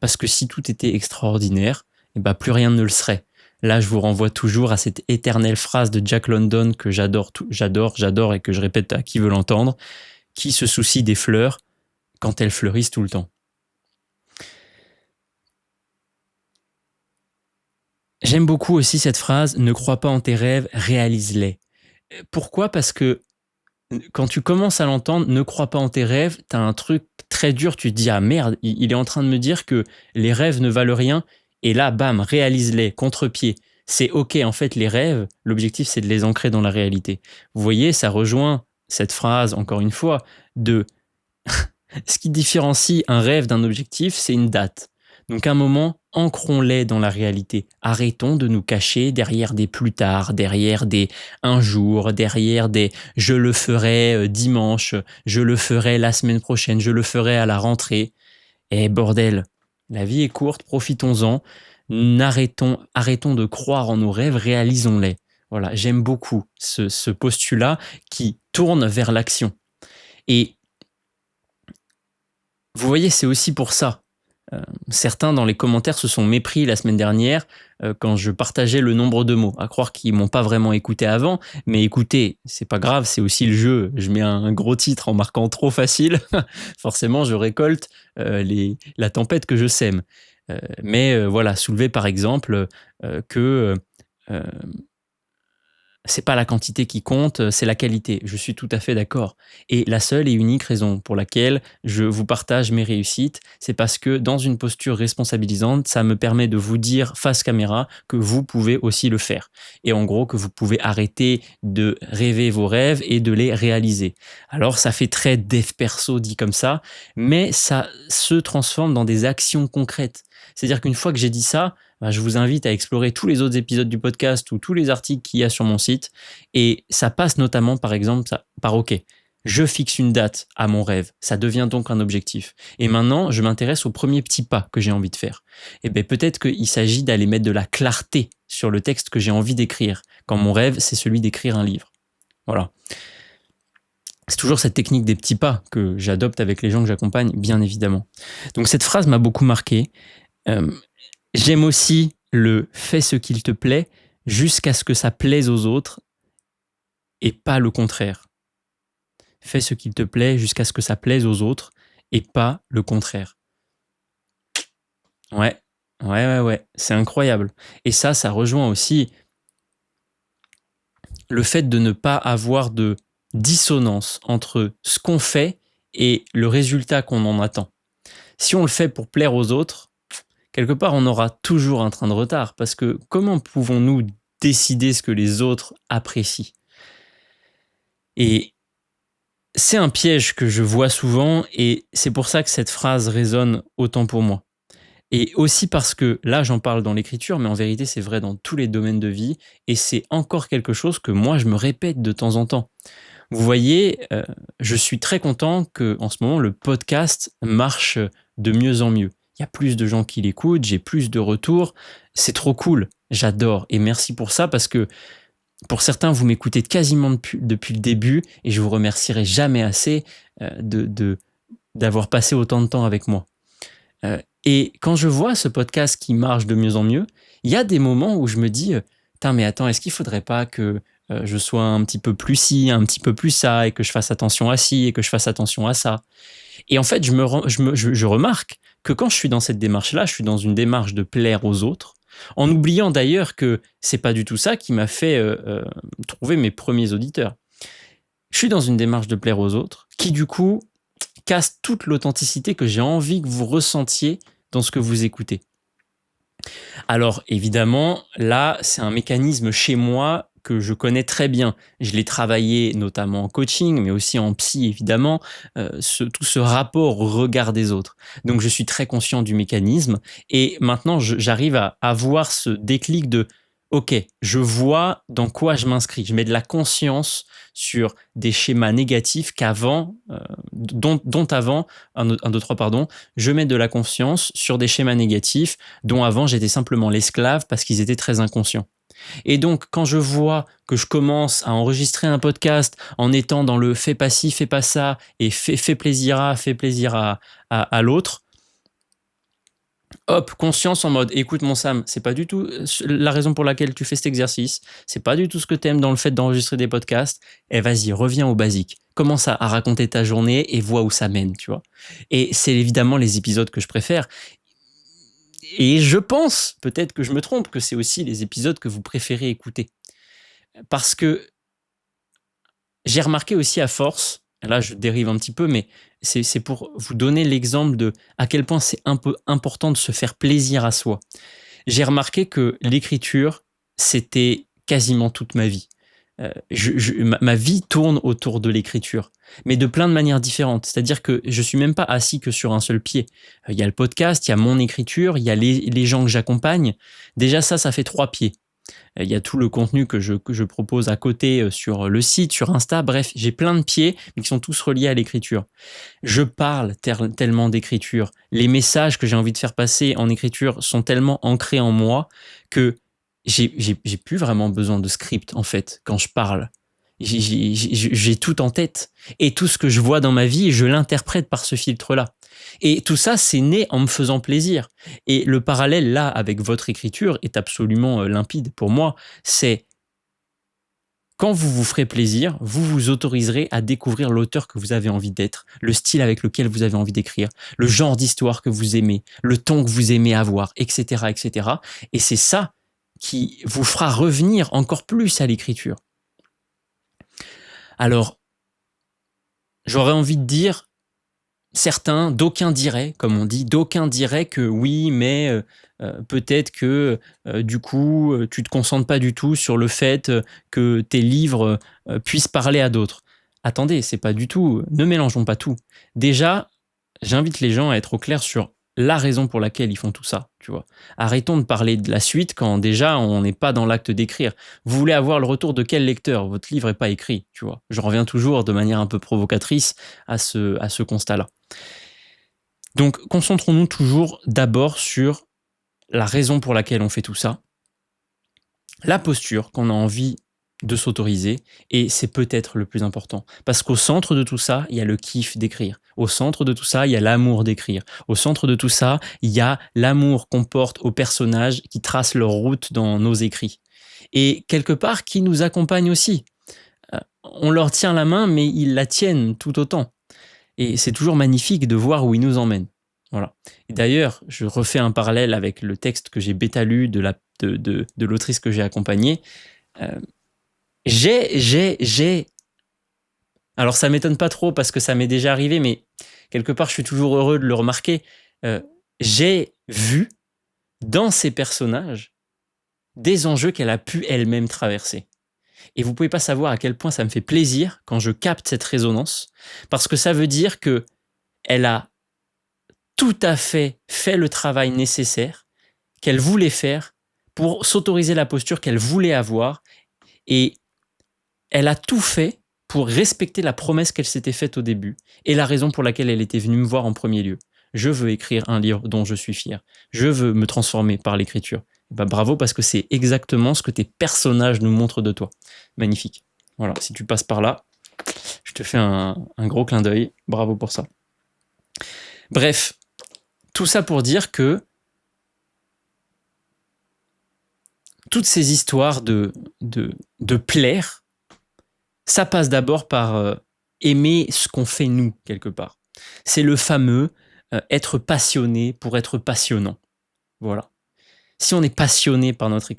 Parce que si tout était extraordinaire, eh ben plus rien ne le serait. Là, je vous renvoie toujours à cette éternelle phrase de Jack London que j'adore et que je répète à qui veut l'entendre, qui se soucie des fleurs quand elles fleurissent tout le temps. J'aime beaucoup aussi cette phrase « Ne crois pas en tes rêves, réalise-les ». Pourquoi ? Parce que quand tu commences à l'entendre « Ne crois pas en tes rêves », t'as un truc très dur, tu te dis « Ah merde, il est en train de me dire que les rêves ne valent rien ». Et là, bam, réalise-les, contre-pied. c'est OK, en fait, les rêves, l'objectif, c'est de les ancrer dans la réalité. Vous voyez, ça rejoint cette phrase, encore une fois, de ce qui différencie un rêve d'un objectif, c'est une date. Donc à un moment, ancrons-les dans la réalité. Arrêtons de nous cacher derrière des plus tard, derrière des un jour, derrière des je le ferai dimanche, je le ferai la semaine prochaine, je le ferai à la rentrée. Eh bordel, la vie est courte, profitons-en. Arrêtons de croire en nos rêves, réalisons-les. Voilà, j'aime beaucoup ce postulat qui tourne vers l'action. Et vous voyez, c'est aussi pour ça. Certains dans les commentaires se sont mépris la semaine dernière quand je partageais le nombre de mots. À croire qu'ils m'ont pas vraiment écouté avant, mais écoutez, c'est pas grave, c'est aussi le jeu. Je mets un gros titre en marquant trop facile, forcément je récolte la tempête que je sème. Mais voilà, soulever par exemple que c'est pas la quantité qui compte, c'est la qualité. Je suis tout à fait d'accord. Et la seule et unique raison pour laquelle je vous partage mes réussites, c'est parce que dans une posture responsabilisante, ça me permet de vous dire face caméra que vous pouvez aussi le faire. Et en gros, que vous pouvez arrêter de rêver vos rêves et de les réaliser. Alors, ça fait très dev perso dit comme ça, mais ça se transforme dans des actions concrètes. C'est-à-dire qu'une fois que j'ai dit ça, je vous invite à explorer tous les autres épisodes du podcast ou tous les articles qu'il y a sur mon site. Et ça passe notamment, par exemple, par OK, je fixe une date à mon rêve. Ça devient donc un objectif. Et maintenant, je m'intéresse aux premiers petits pas que j'ai envie de faire. Et bien, peut-être qu'il s'agit d'aller mettre de la clarté sur le texte que j'ai envie d'écrire, quand mon rêve, c'est celui d'écrire un livre. Voilà. C'est toujours cette technique des petits pas que j'adopte avec les gens que j'accompagne, bien évidemment. Donc cette phrase m'a beaucoup marqué. J'aime aussi le « fais ce qu'il te plaît » jusqu'à ce que ça plaise aux autres et pas le contraire. Fais ce qu'il te plaît jusqu'à ce que ça plaise aux autres et pas le contraire. Ouais, c'est incroyable. Et ça rejoint aussi le fait de ne pas avoir de dissonance entre ce qu'on fait et le résultat qu'on en attend. Si on le fait pour plaire aux autres, quelque part, on aura toujours un train de retard parce que comment pouvons-nous décider ce que les autres apprécient ? Et c'est un piège que je vois souvent et c'est pour ça que cette phrase résonne autant pour moi. Et aussi parce que là, j'en parle dans l'écriture, mais en vérité, c'est vrai dans tous les domaines de vie et c'est encore quelque chose que moi, je me répète de temps en temps. Vous voyez, je suis très content qu'en ce moment, le podcast marche de mieux en mieux. Il y a plus de gens qui l'écoutent, j'ai plus de retours. C'est trop cool, j'adore. Et merci pour ça parce que pour certains, vous m'écoutez quasiment depuis le début et je vous remercierai jamais assez d'avoir passé autant de temps avec moi. Et quand je vois ce podcast qui marche de mieux en mieux, il y a des moments où je me dis « mais attends, est-ce qu'il faudrait pas que je sois un petit peu plus ci, un petit peu plus ça et que je fasse attention à ci et que je fasse attention à ça ?» Et en fait, je remarque que quand je suis dans cette démarche-là, je suis dans une démarche de plaire aux autres, en oubliant d'ailleurs que c'est pas du tout ça qui m'a fait trouver mes premiers auditeurs. Je suis dans une démarche de plaire aux autres qui, du coup, casse toute l'authenticité que j'ai envie que vous ressentiez dans ce que vous écoutez. Alors, évidemment, là, c'est un mécanisme chez moi que je connais très bien. Je l'ai travaillé notamment en coaching, mais aussi en psy, évidemment, tout ce rapport au regard des autres. Donc, je suis très conscient du mécanisme et maintenant, j'arrive à avoir ce déclic de « Ok, je vois dans quoi je m'inscris. Je mets de la conscience sur des schémas négatifs dont avant, 1, 2, 3, pardon, je mets de la conscience sur des schémas négatifs dont avant, j'étais simplement l'esclave parce qu'ils étaient très inconscients. » Et donc, quand je vois que je commence à enregistrer un podcast en étant dans le « fais pas ci, fais pas ça » et fais plaisir à l'autre, hop, conscience en mode « écoute mon Sam, c'est pas du tout la raison pour laquelle tu fais cet exercice, c'est pas du tout ce que t'aimes dans le fait d'enregistrer des podcasts, et vas-y, reviens au basique. Commence à raconter ta journée et vois où ça mène, tu vois. » Et c'est évidemment les épisodes que je préfère. Et je pense, peut-être que je me trompe, que c'est aussi les épisodes que vous préférez écouter. Parce que j'ai remarqué aussi à force, là je dérive un petit peu, mais c'est pour vous donner l'exemple de à quel point c'est un peu important de se faire plaisir à soi. J'ai remarqué que l'écriture, c'était quasiment toute ma vie. Ma vie tourne autour de l'écriture, mais de plein de manières différentes. C'est-à-dire que je suis même pas assis que sur un seul pied. Il y a le podcast, il y a mon écriture, il y a les gens que j'accompagne. Déjà ça fait 3 pieds. Il y a tout le contenu que je propose à côté sur le site, sur Insta. Bref, j'ai plein de pieds, mais qui sont tous reliés à l'écriture. Je parle tellement d'écriture. Les messages que j'ai envie de faire passer en écriture sont tellement ancrés en moi que j'ai plus vraiment besoin de script, en fait, quand je parle. J'ai tout en tête. Et tout ce que je vois dans ma vie, je l'interprète par ce filtre-là. Et tout ça, c'est né en me faisant plaisir. Et le parallèle, là, avec votre écriture est absolument limpide pour moi. C'est quand vous vous ferez plaisir, vous vous autoriserez à découvrir l'auteur que vous avez envie d'être, le style avec lequel vous avez envie d'écrire, le genre d'histoire que vous aimez, le ton que vous aimez avoir, etc., etc. Et c'est ça qui vous fera revenir encore plus à l'écriture. Alors, j'aurais envie de dire, d'aucuns diraient, comme on dit, d'aucuns diraient que oui, mais peut-être que du coup, tu te concentres pas du tout sur le fait que tes livres puissent parler à d'autres. Attendez, c'est pas du tout, ne mélangeons pas tout. Déjà, j'invite les gens à être au clair sur la raison pour laquelle ils font tout ça, tu vois. Arrêtons de parler de la suite quand déjà on n'est pas dans l'acte d'écrire. Vous voulez avoir le retour de quel lecteur? Votre livre n'est pas écrit, tu vois. Je reviens toujours de manière un peu provocatrice à ce constat-là. Donc, concentrons-nous toujours d'abord sur la raison pour laquelle on fait tout ça, la posture qu'on a envie de s'autoriser, et c'est peut-être le plus important. Parce qu'au centre de tout ça, il y a le kiff d'écrire. Au centre de tout ça, il y a l'amour d'écrire. Au centre de tout ça, il y a l'amour qu'on porte aux personnages qui tracent leur route dans nos écrits. Et quelque part, qui nous accompagne aussi. On leur tient la main, mais ils la tiennent tout autant. Et c'est toujours magnifique de voir où ils nous emmènent. Voilà. Et d'ailleurs, je refais un parallèle avec le texte que j'ai bêta lu de l'autrice que j'ai accompagnée. Alors ça m'étonne pas trop parce que ça m'est déjà arrivé, mais quelque part je suis toujours heureux de le remarquer. J'ai vu dans ces personnages des enjeux qu'elle a pu elle-même traverser. Et vous pouvez pas savoir à quel point ça me fait plaisir quand je capte cette résonance, parce que ça veut dire que elle a tout à fait le travail nécessaire qu'elle voulait faire pour s'autoriser la posture qu'elle voulait avoir, et elle a tout fait pour respecter la promesse qu'elle s'était faite au début et la raison pour laquelle elle était venue me voir en premier lieu. Je veux écrire un livre dont je suis fier. Je veux me transformer par l'écriture. Bravo, parce que c'est exactement ce que tes personnages nous montrent de toi. Magnifique. Voilà, si tu passes par là, je te fais un gros clin d'œil. Bravo pour ça. Bref, tout ça pour dire que toutes ces histoires de plaire, ça passe d'abord par aimer ce qu'on fait nous, quelque part. C'est le fameux être passionné pour être passionnant. Voilà. Si on est passionné par notre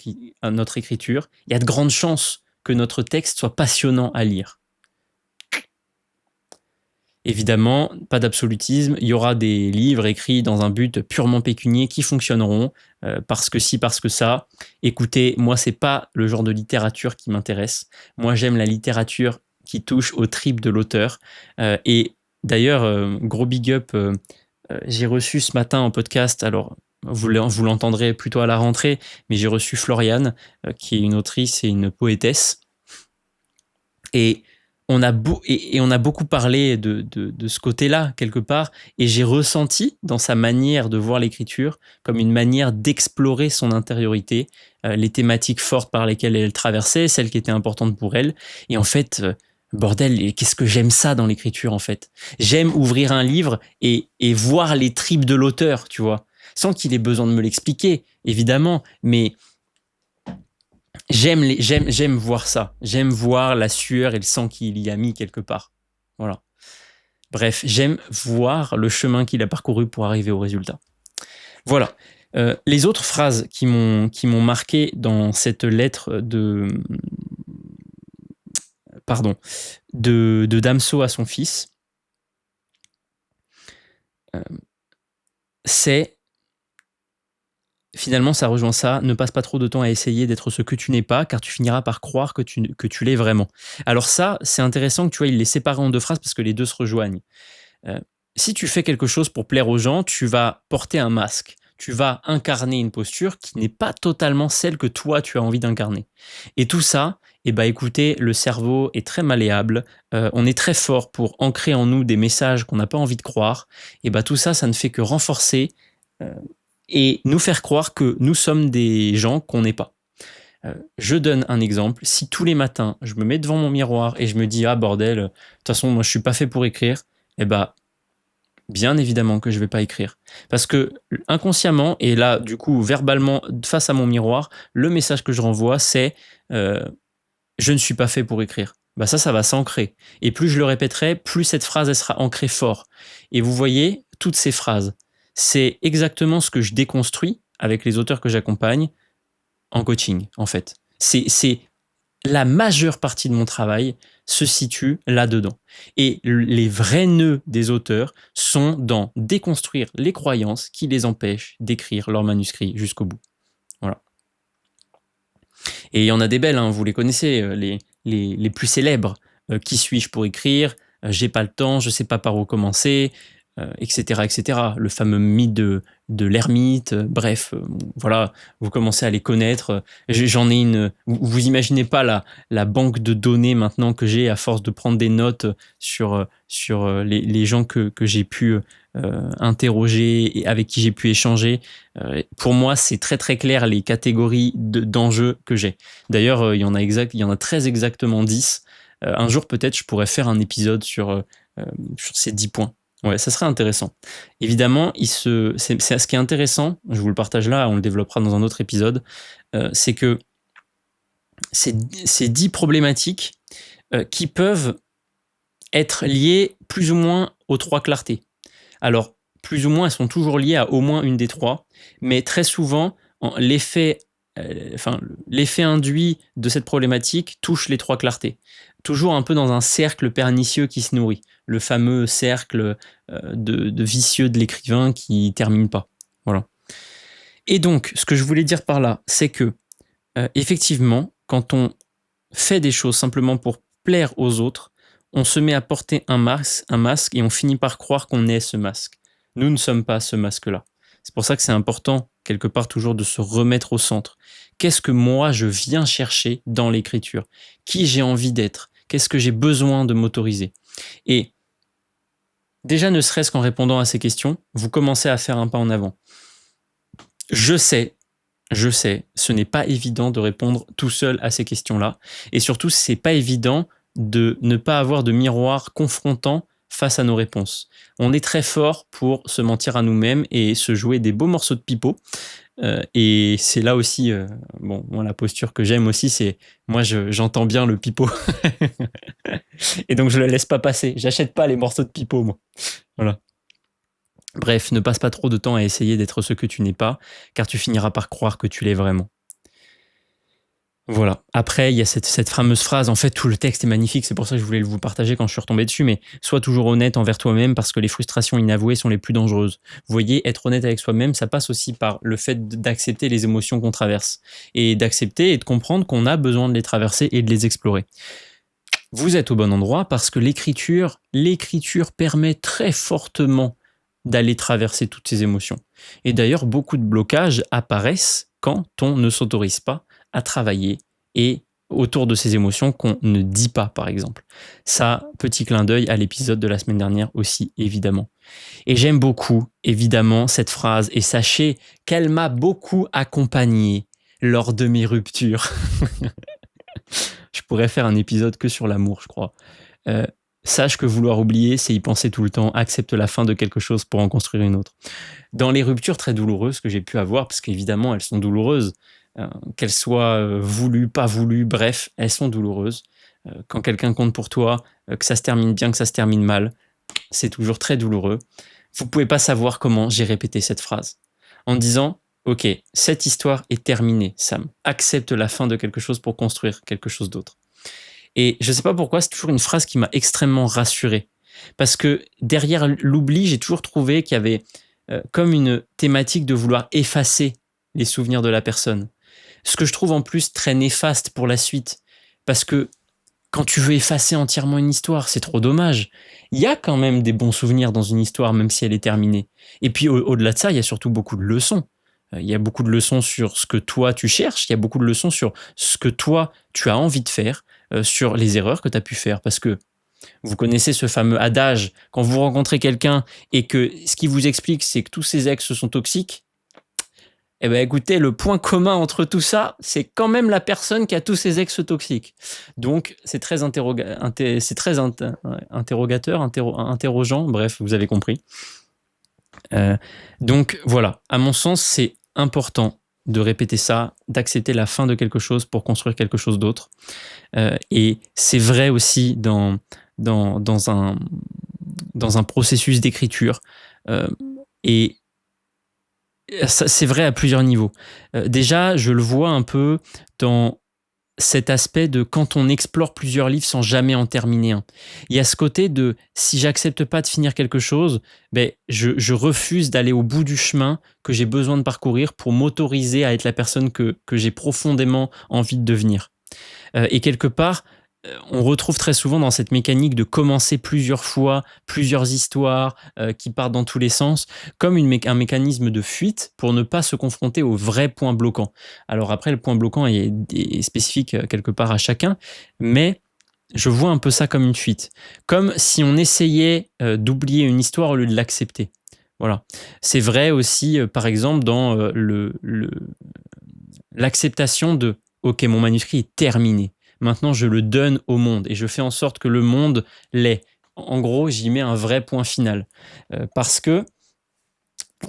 écriture, il y a de grandes chances que notre texte soit passionnant à lire. Évidemment, pas d'absolutisme, il y aura des livres écrits dans un but purement pécunier qui fonctionneront, parce que si, parce que ça. Écoutez, moi, c'est pas le genre de littérature qui m'intéresse. Moi, j'aime la littérature qui touche aux tripes de l'auteur. Et d'ailleurs, gros big up, j'ai reçu ce matin en podcast, alors vous l'entendrez plutôt à la rentrée, mais j'ai reçu Floriane, qui est une autrice et une poétesse. Et on a beaucoup parlé de ce côté-là, quelque part, et j'ai ressenti dans sa manière de voir l'écriture comme une manière d'explorer son intériorité, les thématiques fortes par lesquelles elle traversait, celles qui étaient importantes pour elle. Et en fait, bordel, qu'est-ce que j'aime ça dans l'écriture, en fait. J'aime ouvrir un livre et voir les tripes de l'auteur, tu vois, sans qu'il ait besoin de me l'expliquer, évidemment, mais j'aime voir ça. J'aime voir la sueur et le sang qu'il y a mis quelque part. Voilà. Bref, j'aime voir le chemin qu'il a parcouru pour arriver au résultat. Voilà. Les autres phrases qui m'ont marqué dans cette lettre de Damso à son fils, c'est finalement, ça rejoint ça. Ne passe pas trop de temps à essayer d'être ce que tu n'es pas, car tu finiras par croire que tu l'es vraiment. Alors ça, c'est intéressant que tu vois, il les sépare en deux phrases parce que les deux se rejoignent. Euh, Si tu fais quelque chose pour plaire aux gens, tu vas porter un masque. Tu vas incarner une posture qui n'est pas totalement celle que toi, tu as envie d'incarner. Et tout ça, eh ben, écoutez, le cerveau est très malléable. On est très fort pour ancrer en nous des messages qu'on n'a pas envie de croire. Et ben, tout ça, ça ne fait que renforcer euh, et nous faire croire que nous sommes des gens qu'on n'est pas. Je donne un exemple. Si tous les matins, je me mets devant mon miroir et je me dis, ah bordel, de toute façon, moi, je suis pas fait pour écrire, eh ben, bien évidemment que je vais pas écrire. Parce que inconsciemment, et là, du coup, verbalement, face à mon miroir, le message que je renvoie, c'est euh, je ne suis pas fait pour écrire. Bah ça va s'ancrer. Et plus je le répéterai, plus cette phrase, elle sera ancrée fort. Et vous voyez, toutes ces phrases, c'est exactement ce que je déconstruis avec les auteurs que j'accompagne en coaching, en fait. C'est la majeure partie de mon travail se situe là-dedans. Et les vrais nœuds des auteurs sont dans déconstruire les croyances qui les empêchent d'écrire leur manuscrit jusqu'au bout. Voilà. Et il y en a des belles, hein, vous les connaissez, les plus célèbres. Qui suis-je pour écrire? J'ai pas le temps, je sais pas par où commencer, etc., etc. Le fameux mythe de l'ermite, bref, voilà, vous commencez à les connaître. J'en ai une. Vous imaginez pas la banque de données maintenant que j'ai à force de prendre des notes sur les gens que j'ai pu interroger et avec qui j'ai pu échanger. Pour moi, c'est très très clair les catégories d'enjeux que j'ai. D'ailleurs, il y en a très exactement 10. Un jour, peut-être, je pourrais faire un épisode sur ces 10 points. Ouais, ça serait intéressant. Évidemment, ce qui est intéressant, je vous le partage là, on le développera dans un autre épisode, c'est que ces 10 problématiques qui peuvent être liées plus ou moins aux 3 clartés. Alors, plus ou moins, elles sont toujours liées à au moins une des 3, mais très souvent, l'effet induit de cette problématique touche les 3 clartés. Toujours un peu dans un cercle pernicieux qui se nourrit. Le fameux cercle de vicieux de l'écrivain qui termine pas. Voilà. Et donc, ce que je voulais dire par là, c'est que, effectivement, quand on fait des choses simplement pour plaire aux autres, on se met à porter un masque et on finit par croire qu'on est ce masque. Nous ne sommes pas ce masque-là. C'est pour ça que c'est important, quelque part, toujours de se remettre au centre. Qu'est-ce que moi, je viens chercher dans l'écriture? Qui j'ai envie d'être? Qu'est-ce que j'ai besoin de m'autoriser? Et déjà, ne serait-ce qu'en répondant à ces questions, vous commencez à faire un pas en avant. Je sais, ce n'est pas évident de répondre tout seul à ces questions-là. Et surtout, c'est pas évident de ne pas avoir de miroir confrontant face à nos réponses. On est très fort pour se mentir à nous-mêmes et se jouer des beaux morceaux de pipeau. Et c'est là aussi, moi, la posture que j'aime aussi, c'est moi, j'entends bien le pipeau. Et donc, je le laisse pas passer. J'achète pas les morceaux de pipeau, moi. Voilà. Bref, ne passe pas trop de temps à essayer d'être ce que tu n'es pas, car tu finiras par croire que tu l'es vraiment. Voilà. Après, il y a cette fameuse phrase, en fait, tout le texte est magnifique, c'est pour ça que je voulais vous partager quand je suis retombé dessus, mais sois toujours honnête envers toi-même parce que les frustrations inavouées sont les plus dangereuses. Vous voyez, être honnête avec soi-même, ça passe aussi par le fait d'accepter les émotions qu'on traverse, et d'accepter et de comprendre qu'on a besoin de les traverser et de les explorer. Vous êtes au bon endroit parce que l'écriture permet très fortement d'aller traverser toutes ces émotions. Et d'ailleurs, beaucoup de blocages apparaissent quand on ne s'autorise pas à travailler et autour de ces émotions qu'on ne dit pas, par exemple. Ça, petit clin d'œil à l'épisode de la semaine dernière aussi, évidemment. Et j'aime beaucoup, évidemment, cette phrase, et sachez qu'elle m'a beaucoup accompagné lors de mes ruptures. Je pourrais faire un épisode que sur l'amour, je crois. Sache que vouloir oublier, c'est y penser tout le temps. Accepte la fin de quelque chose pour en construire une autre. Dans les ruptures très douloureuses que j'ai pu avoir, parce qu'évidemment, elles sont douloureuses, qu'elles soient voulues, pas voulues, bref, elles sont douloureuses. Quand quelqu'un compte pour toi, que ça se termine bien, que ça se termine mal, c'est toujours très douloureux. Vous ne pouvez pas savoir comment j'ai répété cette phrase. En disant, ok, cette histoire est terminée, Sam. Accepte la fin de quelque chose pour construire quelque chose d'autre. Et je ne sais pas pourquoi, c'est toujours une phrase qui m'a extrêmement rassuré. Parce que derrière l'oubli, j'ai toujours trouvé qu'il y avait comme une thématique de vouloir effacer les souvenirs de la personne. Ce que je trouve en plus très néfaste pour la suite, parce que quand tu veux effacer entièrement une histoire, c'est trop dommage. Il y a quand même des bons souvenirs dans une histoire, même si elle est terminée. Et puis au-delà de ça, il y a surtout beaucoup de leçons. Il y a beaucoup de leçons sur ce que toi tu cherches, il y a beaucoup de leçons sur ce que toi tu as envie de faire, sur les erreurs que tu as pu faire. Parce que vous connaissez ce fameux adage, quand vous rencontrez quelqu'un et que ce qui vous explique, c'est que tous ses ex sont toxiques, eh ben écoutez, le point commun entre tout ça, c'est quand même la personne qui a tous ses ex toxiques. Donc c'est très interrogateur, interrogeant, bref, vous avez compris. Donc voilà, à mon sens, c'est important de répéter ça, d'accepter la fin de quelque chose pour construire quelque chose d'autre. Et c'est vrai aussi dans un processus d'écriture. Et ça, c'est vrai à plusieurs niveaux. Déjà, je le vois un peu dans cet aspect de quand on explore plusieurs livres sans jamais en terminer un. Il y a ce côté de si j'accepte pas de finir quelque chose, ben je refuse d'aller au bout du chemin que j'ai besoin de parcourir pour m'autoriser à être la personne que j'ai profondément envie de devenir. Et quelque part, on retrouve très souvent dans cette mécanique de commencer plusieurs fois, plusieurs histoires qui partent dans tous les sens, comme un mécanisme de fuite pour ne pas se confronter au vrai point bloquant. Alors après, le point bloquant est spécifique quelque part à chacun, mais je vois un peu ça comme une fuite. Comme si on essayait d'oublier une histoire au lieu de l'accepter. Voilà. C'est vrai aussi, par exemple, dans l'acceptation de « Ok, mon manuscrit est terminé. Maintenant, je le donne au monde et je fais en sorte que le monde l'ait. » En gros, j'y mets un vrai point final. Parce que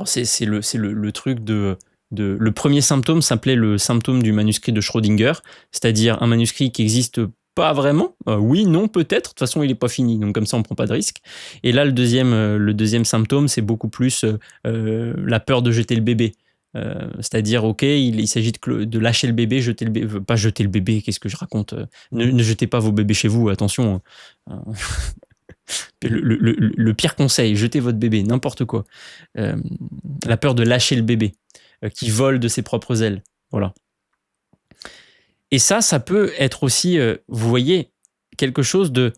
c'est le truc le premier symptôme s'appelait le symptôme du manuscrit de Schrödinger, c'est-à-dire un manuscrit qui existe pas vraiment. Oui, non, peut-être. De toute façon, il n'est pas fini, donc comme ça, on ne prend pas de risque. Et là, le deuxième symptôme, c'est beaucoup plus la peur de jeter le bébé. C'est-à-dire, ok, il s'agit de lâcher le bébé, jeter le bébé, pas jeter le bébé, qu'est-ce que je raconte, ne jetez pas vos bébés chez vous, attention. Le pire conseil, jetez votre bébé, n'importe quoi. La peur de lâcher le bébé, qui vole de ses propres ailes. Voilà. Et ça peut être aussi, vous voyez, quelque chose de,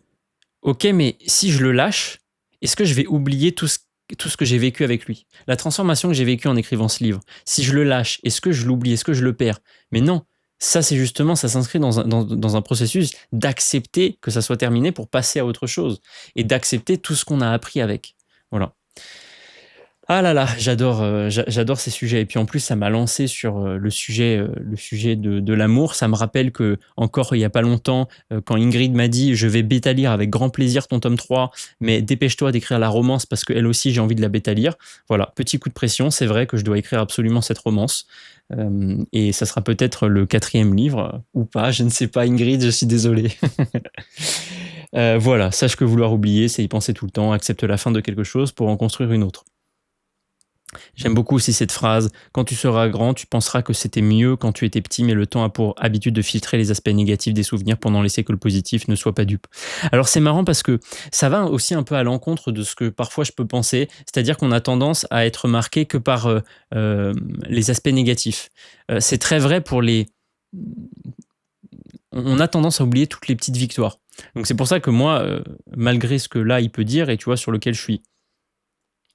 ok, mais si je le lâche, est-ce que je vais oublier tout ce que j'ai vécu avec lui? La transformation que j'ai vécue en écrivant ce livre, si je le lâche, est-ce que je l'oublie? Est-ce que je le perds? Mais non, ça c'est justement, ça s'inscrit dans un processus d'accepter que ça soit terminé pour passer à autre chose et d'accepter tout ce qu'on a appris avec. Voilà. Ah là là, j'adore ces sujets. Et puis en plus, ça m'a lancé sur le sujet de l'amour. Ça me rappelle que, encore il n'y a pas longtemps, quand Ingrid m'a dit « Je vais bêta-lire avec grand plaisir ton tome 3, mais dépêche-toi d'écrire la romance parce qu'elle aussi, j'ai envie de la bêta-lire. » Voilà, petit coup de pression. C'est vrai que je dois écrire absolument cette romance. Et ça sera peut-être le 4e livre, ou pas, je ne sais pas, Ingrid, je suis désolé. Voilà, sache que vouloir oublier, c'est y penser tout le temps. Accepte la fin de quelque chose pour en construire une autre. J'aime beaucoup aussi cette phrase « Quand tu seras grand, tu penseras que c'était mieux quand tu étais petit, mais le temps a pour habitude de filtrer les aspects négatifs des souvenirs pour n'en laisser que le positif, ne sois pas dupe. » Alors c'est marrant parce que ça va aussi un peu à l'encontre de ce que parfois je peux penser, c'est-à-dire qu'on a tendance à être marqué que par les aspects négatifs. C'est très vrai pour on a tendance à oublier toutes les petites victoires. Donc c'est pour ça que moi, malgré ce que là il peut dire, et tu vois, sur lequel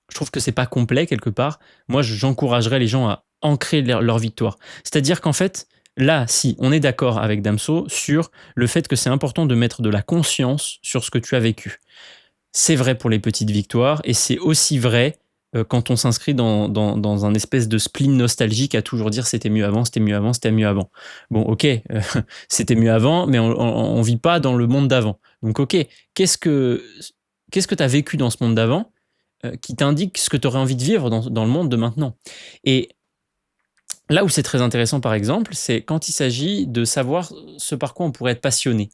je trouve que c'est pas complet quelque part. Moi, j'encouragerais les gens à ancrer leur victoire. C'est-à-dire qu'en fait, là, si on est d'accord avec Damso sur le fait que c'est important de mettre de la conscience sur ce que tu as vécu. C'est vrai pour les petites victoires et c'est aussi vrai quand on s'inscrit dans un espèce de spleen nostalgique à toujours dire c'était mieux avant, c'était mieux avant, c'était mieux avant. Bon, ok, c'était mieux avant, mais on vit pas dans le monde d'avant. Donc, ok, qu'est-ce que tu as vécu dans ce monde d'avant qui t'indique ce que tu aurais envie de vivre dans le monde de maintenant. Et là où c'est très intéressant, par exemple, c'est quand il s'agit de savoir ce par quoi on pourrait être passionné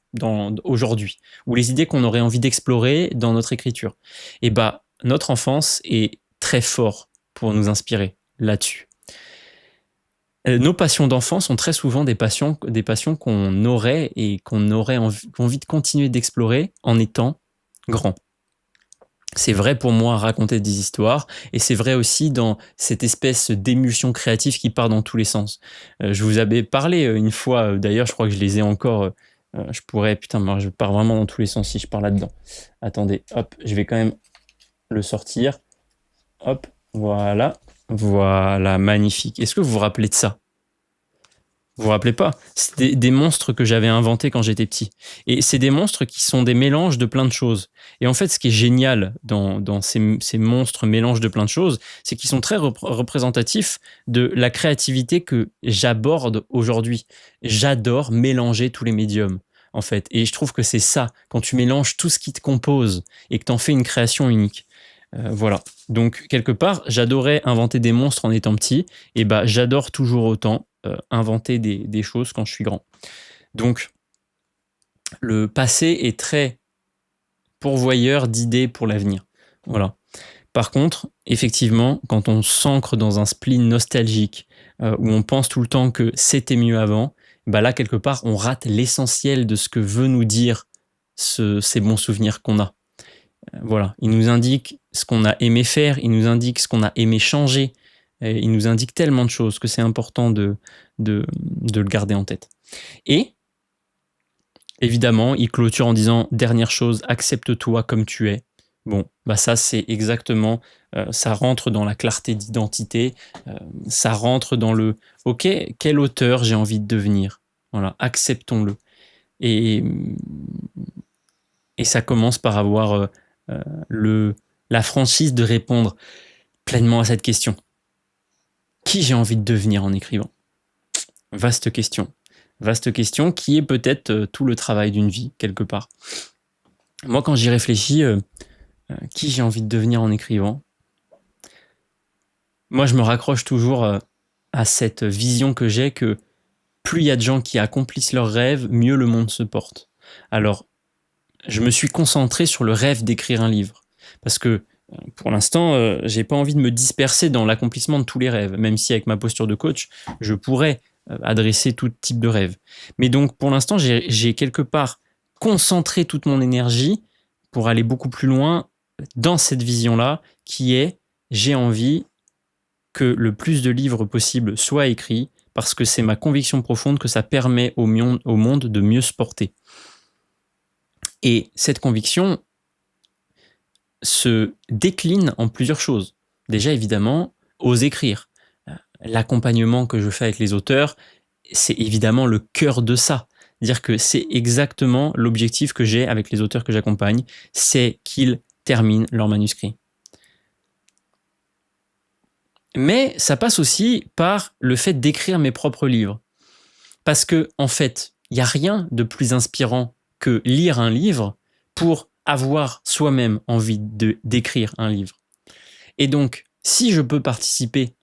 aujourd'hui, ou les idées qu'on aurait envie d'explorer dans notre écriture. Et bah, notre enfance est très fort pour nous inspirer là-dessus. Nos passions d'enfant sont très souvent des passions qu'on aurait et qu'on aurait envie de continuer d'explorer en étant grand. C'est vrai pour moi raconter des histoires et c'est vrai aussi dans cette espèce d'émulsion créative qui part dans tous les sens. Je vous avais parlé, une fois, d'ailleurs je crois que je les ai encore, je pourrais putain, moi je pars vraiment dans tous les sens si je pars là-dedans. Attendez, hop, je vais quand même le sortir. Hop, voilà. Voilà, magnifique. Est-ce que vous vous rappelez de ça? Vous vous rappelez pas? C'est des monstres que j'avais inventés quand j'étais petit. Et c'est des monstres qui sont des mélanges de plein de choses. Et en fait, ce qui est génial dans ces monstres mélanges de plein de choses, c'est qu'ils sont très représentatifs de la créativité que j'aborde aujourd'hui. J'adore mélanger tous les médiums, en fait. Et je trouve que c'est ça, quand tu mélanges tout ce qui te compose et que tu en fais une création unique. Voilà. Donc, quelque part, j'adorais inventer des monstres en étant petit. Et bah, j'adore toujours autant inventer des choses quand je suis grand. Donc, le passé est très pourvoyeur d'idées pour l'avenir. Voilà. Par contre, effectivement, quand on s'ancre dans un spleen nostalgique, où on pense tout le temps que c'était mieux avant, bah là, quelque part, on rate l'essentiel de ce que veut nous dire ces bons souvenirs qu'on a. Voilà, il nous indique ce qu'on a aimé faire, il nous indique ce qu'on a aimé changer, et il nous indique tellement de choses que c'est important de le garder en tête. Et évidemment, il clôture en disant dernière chose, accepte-toi comme tu es. Bon, bah ça c'est exactement, ça rentre dans la clarté d'identité, ça rentre dans le ok, quel auteur j'ai envie de devenir. Voilà, acceptons-le. Et, et ça commence par avoir la franchise de répondre pleinement à cette question. Qui j'ai envie de devenir en écrivant? Vaste question. Vaste question qui est peut-être tout le travail d'une vie, quelque part. Moi, quand j'y réfléchis, qui j'ai envie de devenir en écrivant? Moi, je me raccroche toujours à cette vision que j'ai que plus il y a de gens qui accomplissent leurs rêves, mieux le monde se porte. Alors, je me suis concentré sur le rêve d'écrire un livre. Parce que pour l'instant, j'ai pas envie de me disperser dans l'accomplissement de tous les rêves, même si avec ma posture de coach, je pourrais adresser tout type de rêve. Mais donc, pour l'instant, j'ai quelque part concentré toute mon énergie pour aller beaucoup plus loin dans cette vision-là, qui est j'ai envie que le plus de livres possible soient écrits, parce que c'est ma conviction profonde que ça permet au monde de mieux se porter. Et cette conviction se décline en plusieurs choses. Déjà, évidemment, ose écrire. L'accompagnement que je fais avec les auteurs, c'est évidemment le cœur de ça. Dire que c'est exactement l'objectif que j'ai avec les auteurs que j'accompagne, c'est qu'ils terminent leur manuscrit. Mais ça passe aussi par le fait d'écrire mes propres livres. Parce que, en fait, il n'y a rien de plus inspirant que lire un livre pour avoir soi-même envie d'écrire un livre. Et donc, si je peux participer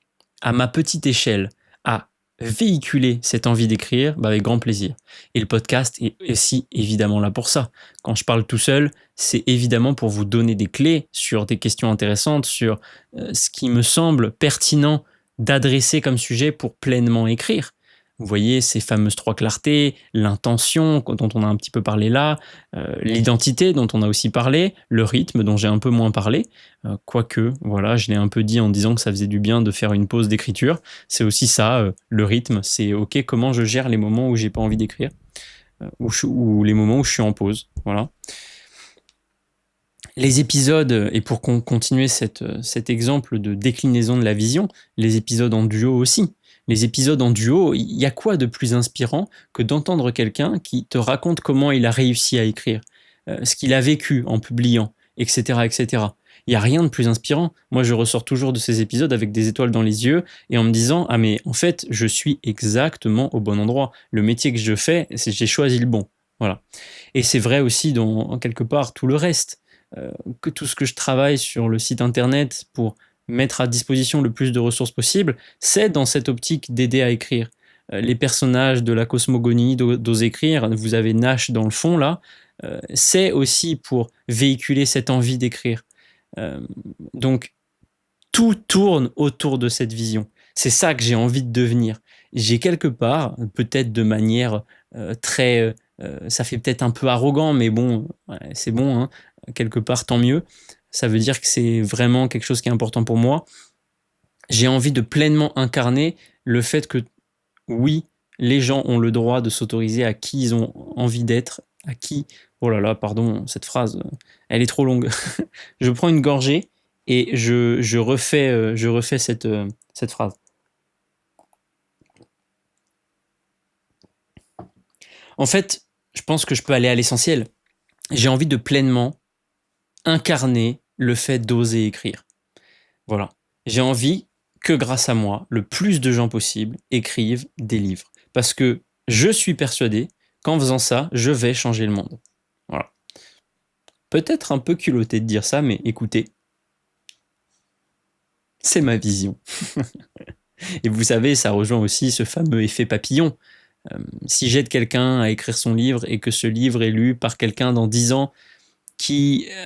à ma petite échelle à véhiculer cette envie d'écrire, bah avec grand plaisir. Et le podcast est aussi évidemment là pour ça. Quand je parle tout seul, c'est évidemment pour vous donner des clés sur des questions intéressantes, sur ce qui me semble pertinent d'adresser comme sujet pour pleinement écrire. Vous voyez ces fameuses trois clartés, l'intention dont on a un petit peu parlé là, l'identité dont on a aussi parlé, le rythme dont j'ai un peu moins parlé, quoique, voilà, je l'ai un peu dit en disant que ça faisait du bien de faire une pause d'écriture. C'est aussi ça, le rythme, c'est ok, comment je gère les moments où j'ai pas envie d'écrire, ou les moments où je suis en pause, voilà. Les épisodes, et pour continuer cet exemple de déclinaison de la vision, les épisodes en duo aussi. Les épisodes en duo, il y a quoi de plus inspirant que d'entendre quelqu'un qui te raconte comment il a réussi à écrire, ce qu'il a vécu en publiant, etc., etc. Il n'y a rien de plus inspirant. Moi, je ressors toujours de ces épisodes avec des étoiles dans les yeux et en me disant « Ah mais en fait, je suis exactement au bon endroit. Le métier que je fais, j'ai choisi le bon. » Voilà. Et c'est vrai aussi dans quelque part tout le reste. Que tout ce que je travaille sur le site internet pour mettre à disposition le plus de ressources possible, c'est dans cette optique d'aider à écrire. Les personnages de la cosmogonie d'Ose écrire, vous avez Nash dans le fond là, c'est aussi pour véhiculer cette envie d'écrire. Donc tout tourne autour de cette vision. C'est ça que j'ai envie de devenir. J'ai quelque part, peut-être de manière ça fait peut-être un peu arrogant, mais bon, ouais, c'est bon, hein, quelque part tant mieux. ça veut dire que c'est vraiment quelque chose qui est important pour moi. J'ai envie de pleinement incarner le fait que, oui, les gens ont le droit de s'autoriser à qui ils ont envie d'être, à qui... Oh là là, pardon, cette phrase, elle est trop longue. Je prends une gorgée et je refais cette phrase. En fait, je pense que je peux aller à l'essentiel. J'ai envie de pleinement incarner le fait d'oser écrire. Voilà. J'ai envie que grâce à moi, le plus de gens possible écrivent des livres. Parce que je suis persuadé qu'en faisant ça, je vais changer le monde. Voilà. Peut-être un peu culotté de dire ça, mais écoutez, c'est ma vision. Et vous savez, ça rejoint aussi ce fameux effet papillon. Si j'aide quelqu'un à écrire son livre et que ce livre est lu par quelqu'un dans 10 ans,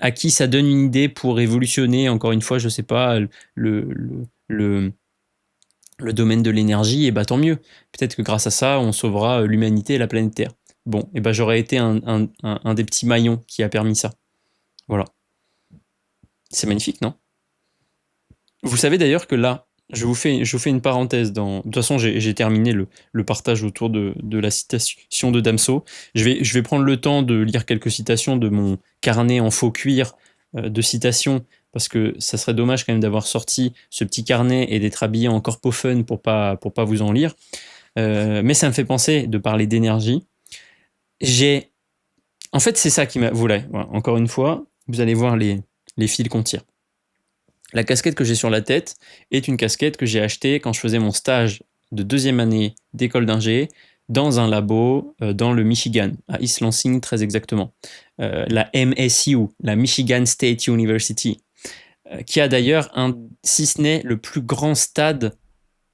à qui ça donne une idée pour révolutionner, encore une fois, je sais pas, le domaine de l'énergie, et bah tant mieux. Peut-être que grâce à ça, on sauvera l'humanité et la planète Terre. Bon, et bah j'aurais été un des petits maillons qui a permis ça. Voilà. C'est magnifique, non? Vous savez d'ailleurs que là, je vous fais une parenthèse. De toute façon, j'ai terminé le partage autour de la citation de Damso. Je vais prendre le temps de lire quelques citations de mon carnet en faux cuir de citations, parce que ça serait dommage quand même d'avoir sorti ce petit carnet et d'être habillé en corpo fun pour pas vous en lire. Mais ça me fait penser de parler d'énergie. En fait, c'est ça qui m'a... Voilà, encore une fois, vous allez voir les fils qu'on tire. La casquette que j'ai sur la tête est une casquette que j'ai achetée quand je faisais mon stage de 2e année d'école d'ingé dans un labo dans le Michigan, à East Lansing très exactement. La MSU, la Michigan State University, qui a d'ailleurs si ce n'est le plus grand stade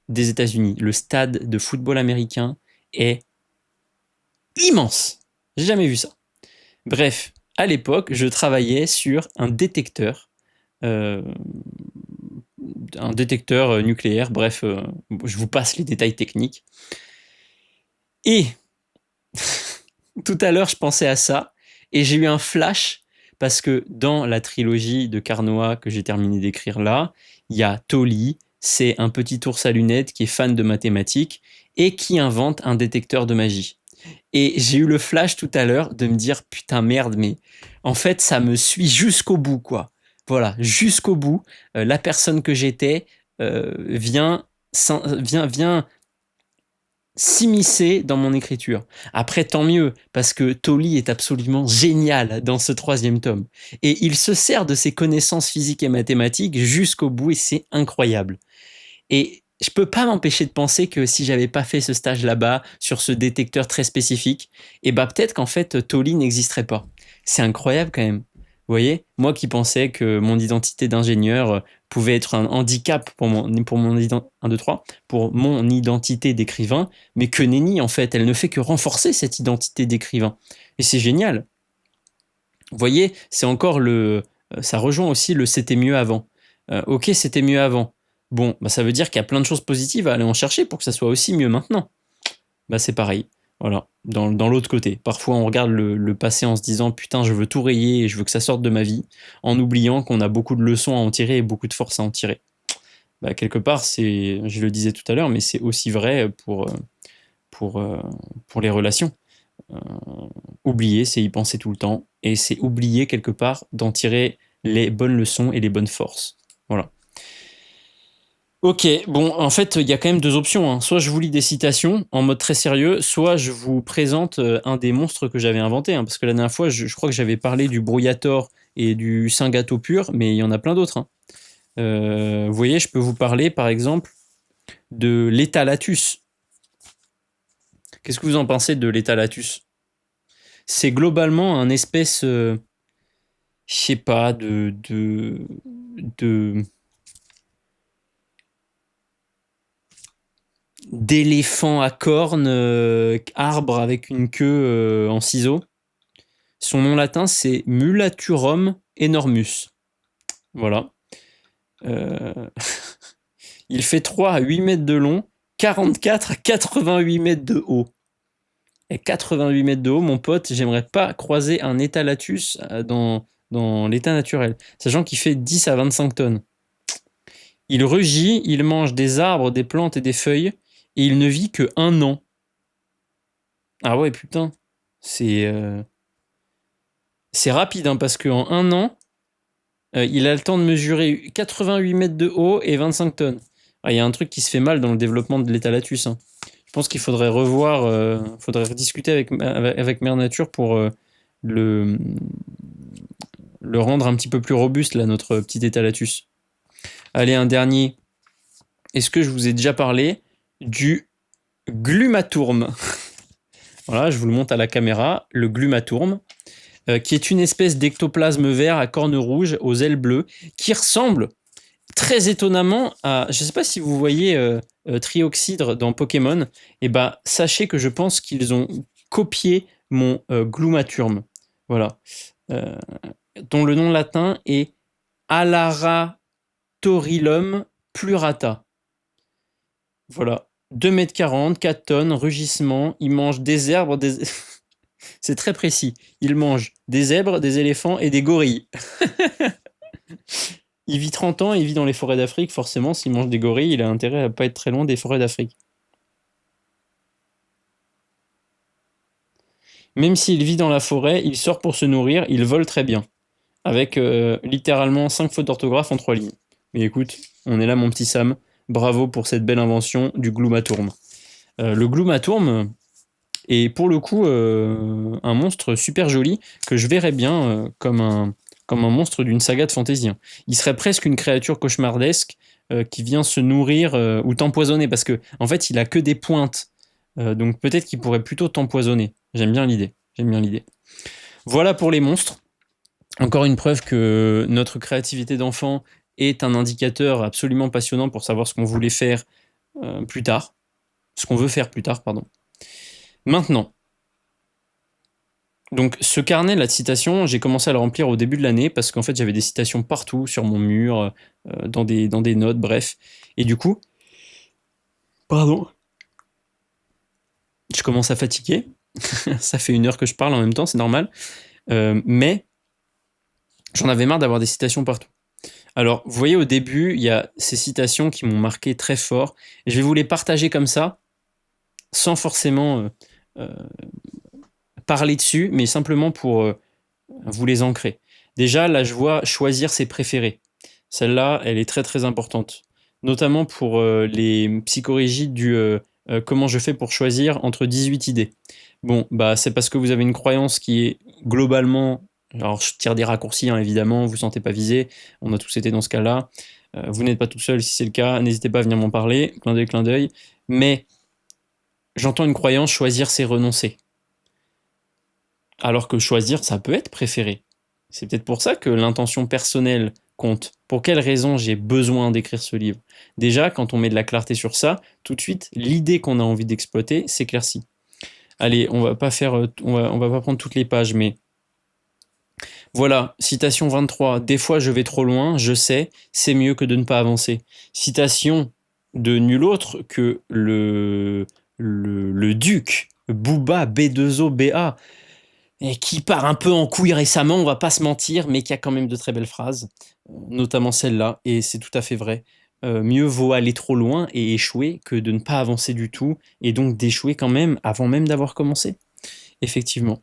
des États-Unis. Le stade de football américain est immense. J'ai jamais vu ça. Bref, à l'époque, je travaillais sur un détecteur nucléaire, bref, je vous passe les détails techniques. Et tout à l'heure, je pensais à ça, et j'ai eu un flash, parce que dans la trilogie de Carnoat que j'ai terminé d'écrire là, il y a Tolly, c'est un petit ours à lunettes qui est fan de mathématiques, et qui invente un détecteur de magie. Et j'ai eu le flash tout à l'heure de me dire, putain merde, mais en fait, ça me suit jusqu'au bout, quoi. Voilà, jusqu'au bout, la personne que j'étais vient s'immiscer dans mon écriture. Après, tant mieux, parce que Tolly est absolument génial dans ce 3e tome. Et il se sert de ses connaissances physiques et mathématiques jusqu'au bout, et c'est incroyable. Et je peux pas m'empêcher de penser que si j'avais pas fait ce stage là-bas, sur ce détecteur très spécifique, et bah peut-être qu'en fait, Tolly n'existerait pas. C'est incroyable quand même. Vous voyez, moi qui pensais que mon identité d'ingénieur pouvait être un handicap pour mon identité d'écrivain, mais que nenni en fait, elle ne fait que renforcer cette identité d'écrivain. Et c'est génial. Vous voyez, c'est encore ça rejoint aussi le c'était mieux avant. Ok, c'était mieux avant. Bon, bah ça veut dire qu'il y a plein de choses positives à aller en chercher pour que ça soit aussi mieux maintenant. Bah c'est pareil. Voilà, dans l'autre côté. Parfois, on regarde le passé en se disant « Putain, je veux tout rayer et je veux que ça sorte de ma vie », en oubliant qu'on a beaucoup de leçons à en tirer et beaucoup de force à en tirer. Bah, quelque part, je le disais tout à l'heure, mais c'est aussi vrai pour les relations. Oublier, c'est y penser tout le temps, et c'est oublier quelque part d'en tirer les bonnes leçons et les bonnes forces. Voilà. Ok, bon, en fait, il y a quand même 2 options, hein. Soit je vous lis des citations en mode très sérieux, soit je vous présente un des monstres que j'avais inventé, hein, parce que la dernière fois, je crois que j'avais parlé du brouillator et du Saint-Gâteau pur, mais il y en a plein d'autres, hein. Vous voyez, je peux vous parler, par exemple, de l'éthalatus. Qu'est-ce que vous en pensez de l'éthalatus? C'est globalement un espèce, je sais pas, d'éléphant à cornes, arbre avec une queue en ciseaux. Son nom latin, c'est Mulaturum enormus. Voilà. Il fait 3 à 8 mètres de long, 44 à 88 mètres de haut. Et 88 mètres de haut, mon pote, j'aimerais pas croiser un éthalatus dans dans l'état naturel, sachant qu'il fait 10 à 25 tonnes. Il rugit, il mange des arbres, des plantes et des feuilles, et il ne vit que 1 an. Ah ouais, putain, c'est c'est rapide, hein, parce qu'en 1 an, il a le temps de mesurer 88 mètres de haut et 25 tonnes. Ah, il y a un truc qui se fait mal dans le développement de l'étalatus, hein. Je pense qu'il faudrait revoir, faudrait rediscuter avec Mère Nature pour le, le rendre un petit peu plus robuste, là, notre petit étalatus. Allez, un dernier. Est-ce que je vous ai déjà parlé du glumatourme? Voilà, je vous le montre à la caméra, le glumatourme, qui est une espèce d'ectoplasme vert à cornes rouges, aux ailes bleues, qui ressemble très étonnamment à... Je ne sais pas si vous voyez Trioxydre dans Pokémon, et bah, sachez que je pense qu'ils ont copié mon glumatourme. Voilà. Euh, dont le nom latin est Alaratorillum plurata. Voilà. 2,40 m, 4 tonnes, rugissement. Il mange des herbes, des... C'est très précis. Il mange des zèbres, des éléphants et des gorilles. Il vit 30 ans, il vit dans les forêts d'Afrique. Forcément, s'il mange des gorilles, il a intérêt à pas être très loin des forêts d'Afrique. Même s'il vit dans la forêt, il sort pour se nourrir, il vole très bien. Avec littéralement 5 fautes d'orthographe en 3 lignes. Mais écoute, on est là mon petit Sam. Bravo pour cette belle invention du glumatourme. Le glumatourme est pour le coup un monstre super joli que je verrais bien comme un monstre d'une saga de fantasy. Il serait presque une créature cauchemardesque qui vient se nourrir ou t'empoisonner parce que en fait il a que des pointes. Donc peut-être qu'il pourrait plutôt t'empoisonner. J'aime bien l'idée. J'aime bien l'idée. Voilà pour les monstres. Encore une preuve que notre créativité d'enfant est un indicateur absolument passionnant pour savoir ce qu'on voulait faire plus tard. Ce qu'on veut faire plus tard, pardon. Maintenant, donc ce carnet là, de citations, j'ai commencé à le remplir au début de l'année parce qu'en fait j'avais des citations partout sur mon mur, dans des notes, bref. Et du coup, pardon, je commence à fatiguer. Ça fait 1 heure que je parle en même temps, c'est normal. Mais j'en avais marre d'avoir des citations partout. Alors, vous voyez, au début, il y a ces citations qui m'ont marqué très fort. Et je vais vous les partager comme ça, sans forcément euh, parler dessus, mais simplement pour vous les ancrer. Déjà, là, je vois choisir ses préférés. Celle-là, elle est très très importante. Notamment pour les psychorigides du comment je fais pour choisir entre 18 idées. Bon, bah, c'est parce que vous avez une croyance qui est globalement... Alors, je tire des raccourcis, hein, évidemment, vous ne vous sentez pas visé. On a tous été dans ce cas-là. Vous n'êtes pas tout seul si c'est le cas. N'hésitez pas à venir m'en parler. Clin d'œil, clin d'œil. Mais j'entends une croyance, choisir, c'est renoncer. Alors que choisir, ça peut être préféré. C'est peut-être pour ça que l'intention personnelle compte. Pour quelle raison j'ai besoin d'écrire ce livre? Déjà, quand on met de la clarté sur ça, tout de suite, l'idée qu'on a envie d'exploiter s'éclaircit. Allez, on va pas faire, on va pas prendre toutes les pages, mais voilà, citation 23. Des fois, je vais trop loin, je sais, c'est mieux que de ne pas avancer. Citation de nul autre que le duc Booba B2O BA, et qui part un peu en couille récemment, on va pas se mentir, mais qui a quand même de très belles phrases, notamment celle-là, et c'est tout à fait vrai. Mieux vaut aller trop loin et échouer que de ne pas avancer du tout, et donc d'échouer quand même avant même d'avoir commencé. Effectivement.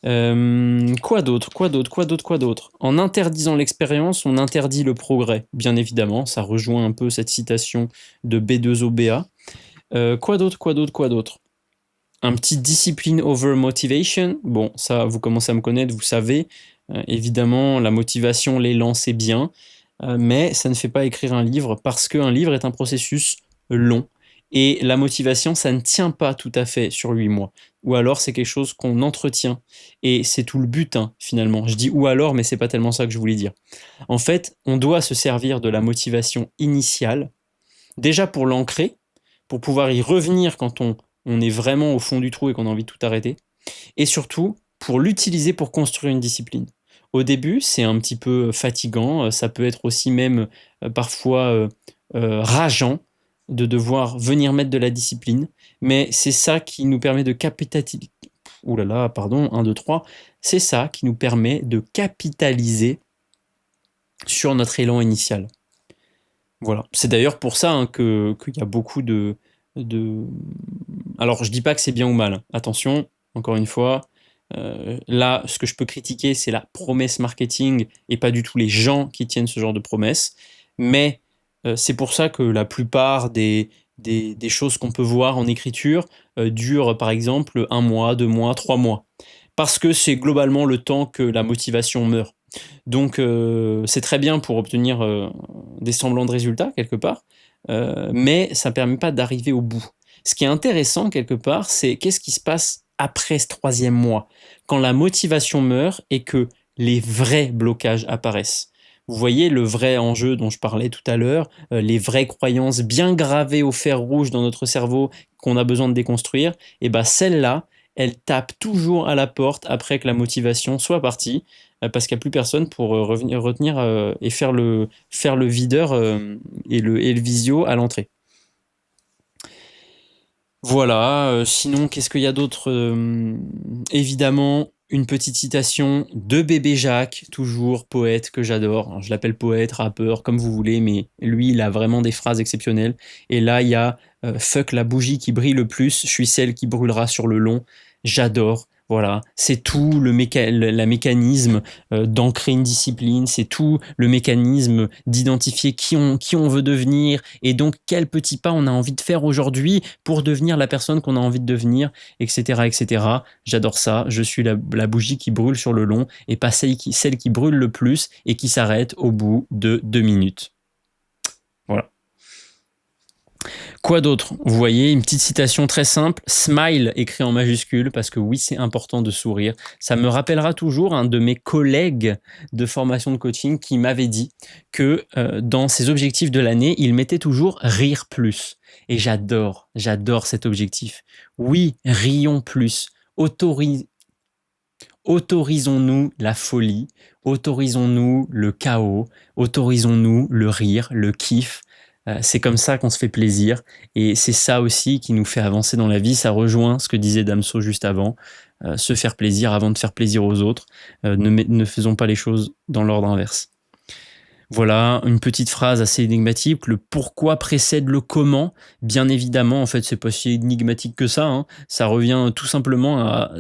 Quoi d'autre? Quoi d'autre? Quoi d'autre? Quoi d'autre? En interdisant l'expérience, on interdit le progrès. Bien évidemment, ça rejoint un peu cette citation de B2OBA. Quoi d'autre? Quoi d'autre? Quoi d'autre? Un petit discipline over motivation. Bon, ça, vous commencez à me connaître, vous savez. Évidemment, la motivation, l'élan, c'est bien. Mais ça ne fait pas écrire un livre parce qu'un livre est un processus long. Et la motivation, ça ne tient pas tout à fait sur 8 mois. Ou alors, c'est quelque chose qu'on entretient. Et c'est tout le but, hein, finalement. Je dis ou alors, mais c'est pas tellement ça que je voulais dire. En fait, on doit se servir de la motivation initiale, déjà pour l'ancrer, pour pouvoir y revenir quand on est vraiment au fond du trou et qu'on a envie de tout arrêter. Et surtout, pour l'utiliser pour construire une discipline. Au début, c'est un petit peu fatigant, ça peut être aussi même parfois rageant de devoir venir mettre de la discipline, mais c'est ça qui nous permet de Ouh là là, pardon, 1, 2, 3. C'est ça qui nous permet de capitaliser sur notre élan initial. Voilà. C'est d'ailleurs pour ça qu'il y a beaucoup de... Alors, je dis pas que c'est bien ou mal. Attention, encore une fois, là, ce que je peux critiquer, c'est la promesse marketing et pas du tout les gens qui tiennent ce genre de promesses. Mais c'est pour ça que la plupart des choses qu'on peut voir en écriture durent, par exemple, 1 mois, 2 mois, 3 mois. Parce que c'est globalement le temps que la motivation meurt. Donc, c'est très bien pour obtenir des semblants de résultats, quelque part, mais ça ne permet pas d'arriver au bout. Ce qui est intéressant, quelque part, c'est qu'est-ce qui se passe après ce 3e mois, quand la motivation meurt et que les vrais blocages apparaissent. Vous voyez le vrai enjeu dont je parlais tout à l'heure, les vraies croyances bien gravées au fer rouge dans notre cerveau qu'on a besoin de déconstruire, et bien celles-là, elles tapent toujours à la porte après que la motivation soit partie, parce qu'il n'y a plus personne pour retenir et faire le videur et le visio à l'entrée. Voilà, sinon qu'est-ce qu'il y a d'autre évidemment, une petite citation de Bébé Jacques, toujours poète que j'adore. Alors, je l'appelle poète, rappeur, comme vous voulez, mais lui, il a vraiment des phrases exceptionnelles. Et là, il y a fuck la bougie qui brille le plus, je suis celle qui brûlera sur le long. J'adore. Voilà, c'est tout le mécanisme d'ancrer une discipline, c'est tout le mécanisme d'identifier qui on veut devenir et donc quel petit pas on a envie de faire aujourd'hui pour devenir la personne qu'on a envie de devenir, etc. etc. J'adore ça, je suis la bougie qui brûle sur le long et pas celle qui brûle le plus et qui s'arrête au bout de 2 minutes. Voilà. Quoi d'autre? Vous voyez, une petite citation très simple, smile écrit en majuscule, parce que oui, c'est important de sourire. Ça me rappellera toujours un de mes collègues de formation de coaching qui m'avait dit que dans ses objectifs de l'année, il mettait toujours rire plus. Et j'adore cet objectif. Oui, rions plus. Autorisons-nous la folie, autorisons-nous le chaos, autorisons-nous le rire, le kiff. C'est comme ça qu'on se fait plaisir et c'est ça aussi qui nous fait avancer dans la vie. Ça rejoint ce que disait Damso juste avant, se faire plaisir avant de faire plaisir aux autres. Ne faisons pas les choses dans l'ordre inverse. Voilà, une petite phrase assez énigmatique. Le pourquoi précède le comment. Bien évidemment, en fait, c'est pas si énigmatique que ça, hein. Ça revient tout simplement à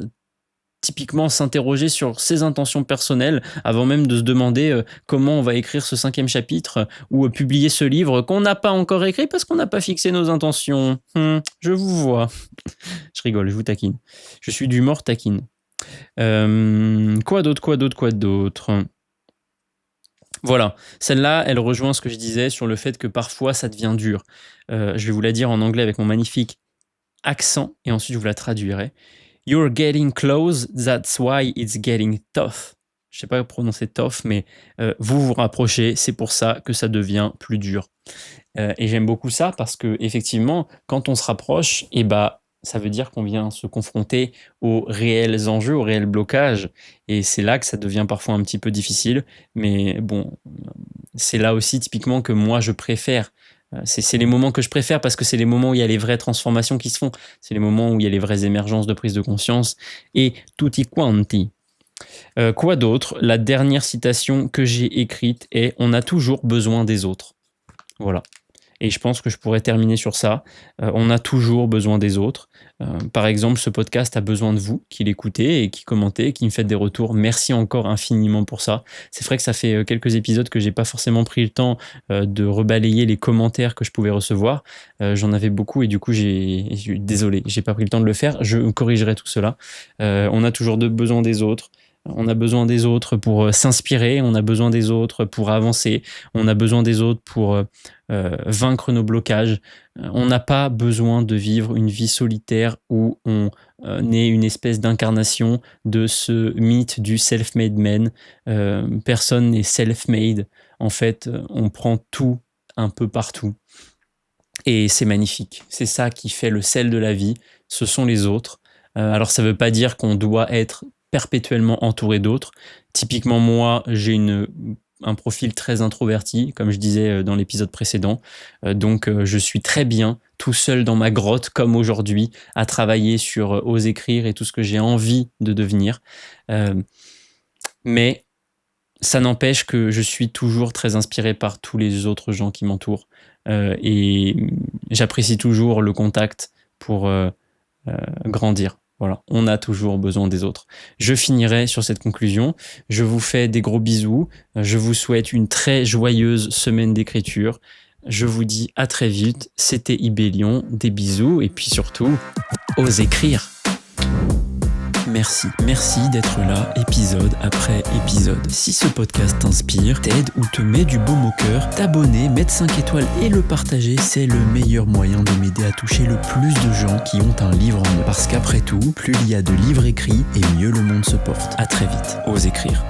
typiquement s'interroger sur ses intentions personnelles avant même de se demander comment on va écrire ce 5e chapitre ou publier ce livre qu'on n'a pas encore écrit parce qu'on n'a pas fixé nos intentions. Je vous vois. Je rigole, je vous taquine. Je suis d'humeur taquine. Quoi d'autre? Voilà, celle-là, elle rejoint ce que je disais sur le fait que parfois ça devient dur. Je vais vous la dire en anglais avec mon magnifique accent et ensuite je vous la traduirai. You're getting close, that's why it's getting tough. Je sais pas prononcer tough, mais vous vous rapprochez, c'est pour ça que ça devient plus dur. Et j'aime beaucoup ça parce que effectivement, quand on se rapproche, ça veut dire qu'on vient se confronter aux réels enjeux, aux réels blocages. Et c'est là que ça devient parfois un petit peu difficile. Mais bon, c'est là aussi typiquement que moi je préfère. C'est les moments que je préfère parce que c'est les moments où il y a les vraies transformations qui se font. C'est les moments où il y a les vraies émergences de prise de conscience et tutti quanti. Quoi d'autre? La dernière citation que j'ai écrite est « On a toujours besoin des autres ». Voilà. Et je pense que je pourrais terminer sur ça. On a toujours besoin des autres. Par exemple, ce podcast a besoin de vous qui l'écoutez et qui commentez, qui me faites des retours. Merci encore infiniment pour ça. C'est vrai que ça fait quelques épisodes que j'ai pas forcément pris le temps de rebalayer les commentaires que je pouvais recevoir. J'en avais beaucoup et du coup, désolé, j'ai pas pris le temps de le faire. Je corrigerai tout cela. On a toujours besoin des autres. On a besoin des autres pour s'inspirer, on a besoin des autres pour avancer, on a besoin des autres pour vaincre nos blocages. On n'a pas besoin de vivre une vie solitaire où on est une espèce d'incarnation de ce mythe du self-made man. Personne n'est self-made. En fait, on prend tout un peu partout. Et c'est magnifique. C'est ça qui fait le sel de la vie. Ce sont les autres. Alors ça ne veut pas dire qu'on doit être perpétuellement entouré d'autres. Typiquement, moi, j'ai un profil très introverti, comme je disais dans l'épisode précédent. Donc, je suis très bien tout seul dans ma grotte comme aujourd'hui à travailler sur Ose écrire et tout ce que j'ai envie de devenir. Mais ça n'empêche que je suis toujours très inspiré par tous les autres gens qui m'entourent et j'apprécie toujours le contact pour grandir. Voilà, on a toujours besoin des autres. Je finirai sur cette conclusion. Je vous fais des gros bisous. Je vous souhaite une très joyeuse semaine d'écriture. Je vous dis à très vite. C'était Ibélion. Des bisous et puis surtout, ose écrire. Merci d'être là, épisode après épisode. Si ce podcast t'inspire, t'aide ou te met du baume au cœur, t'abonner, mettre 5 étoiles et le partager, c'est le meilleur moyen de m'aider à toucher le plus de gens qui ont un livre en eux. Parce qu'après tout, plus il y a de livres écrits et mieux le monde se porte. À très vite, ose écrire.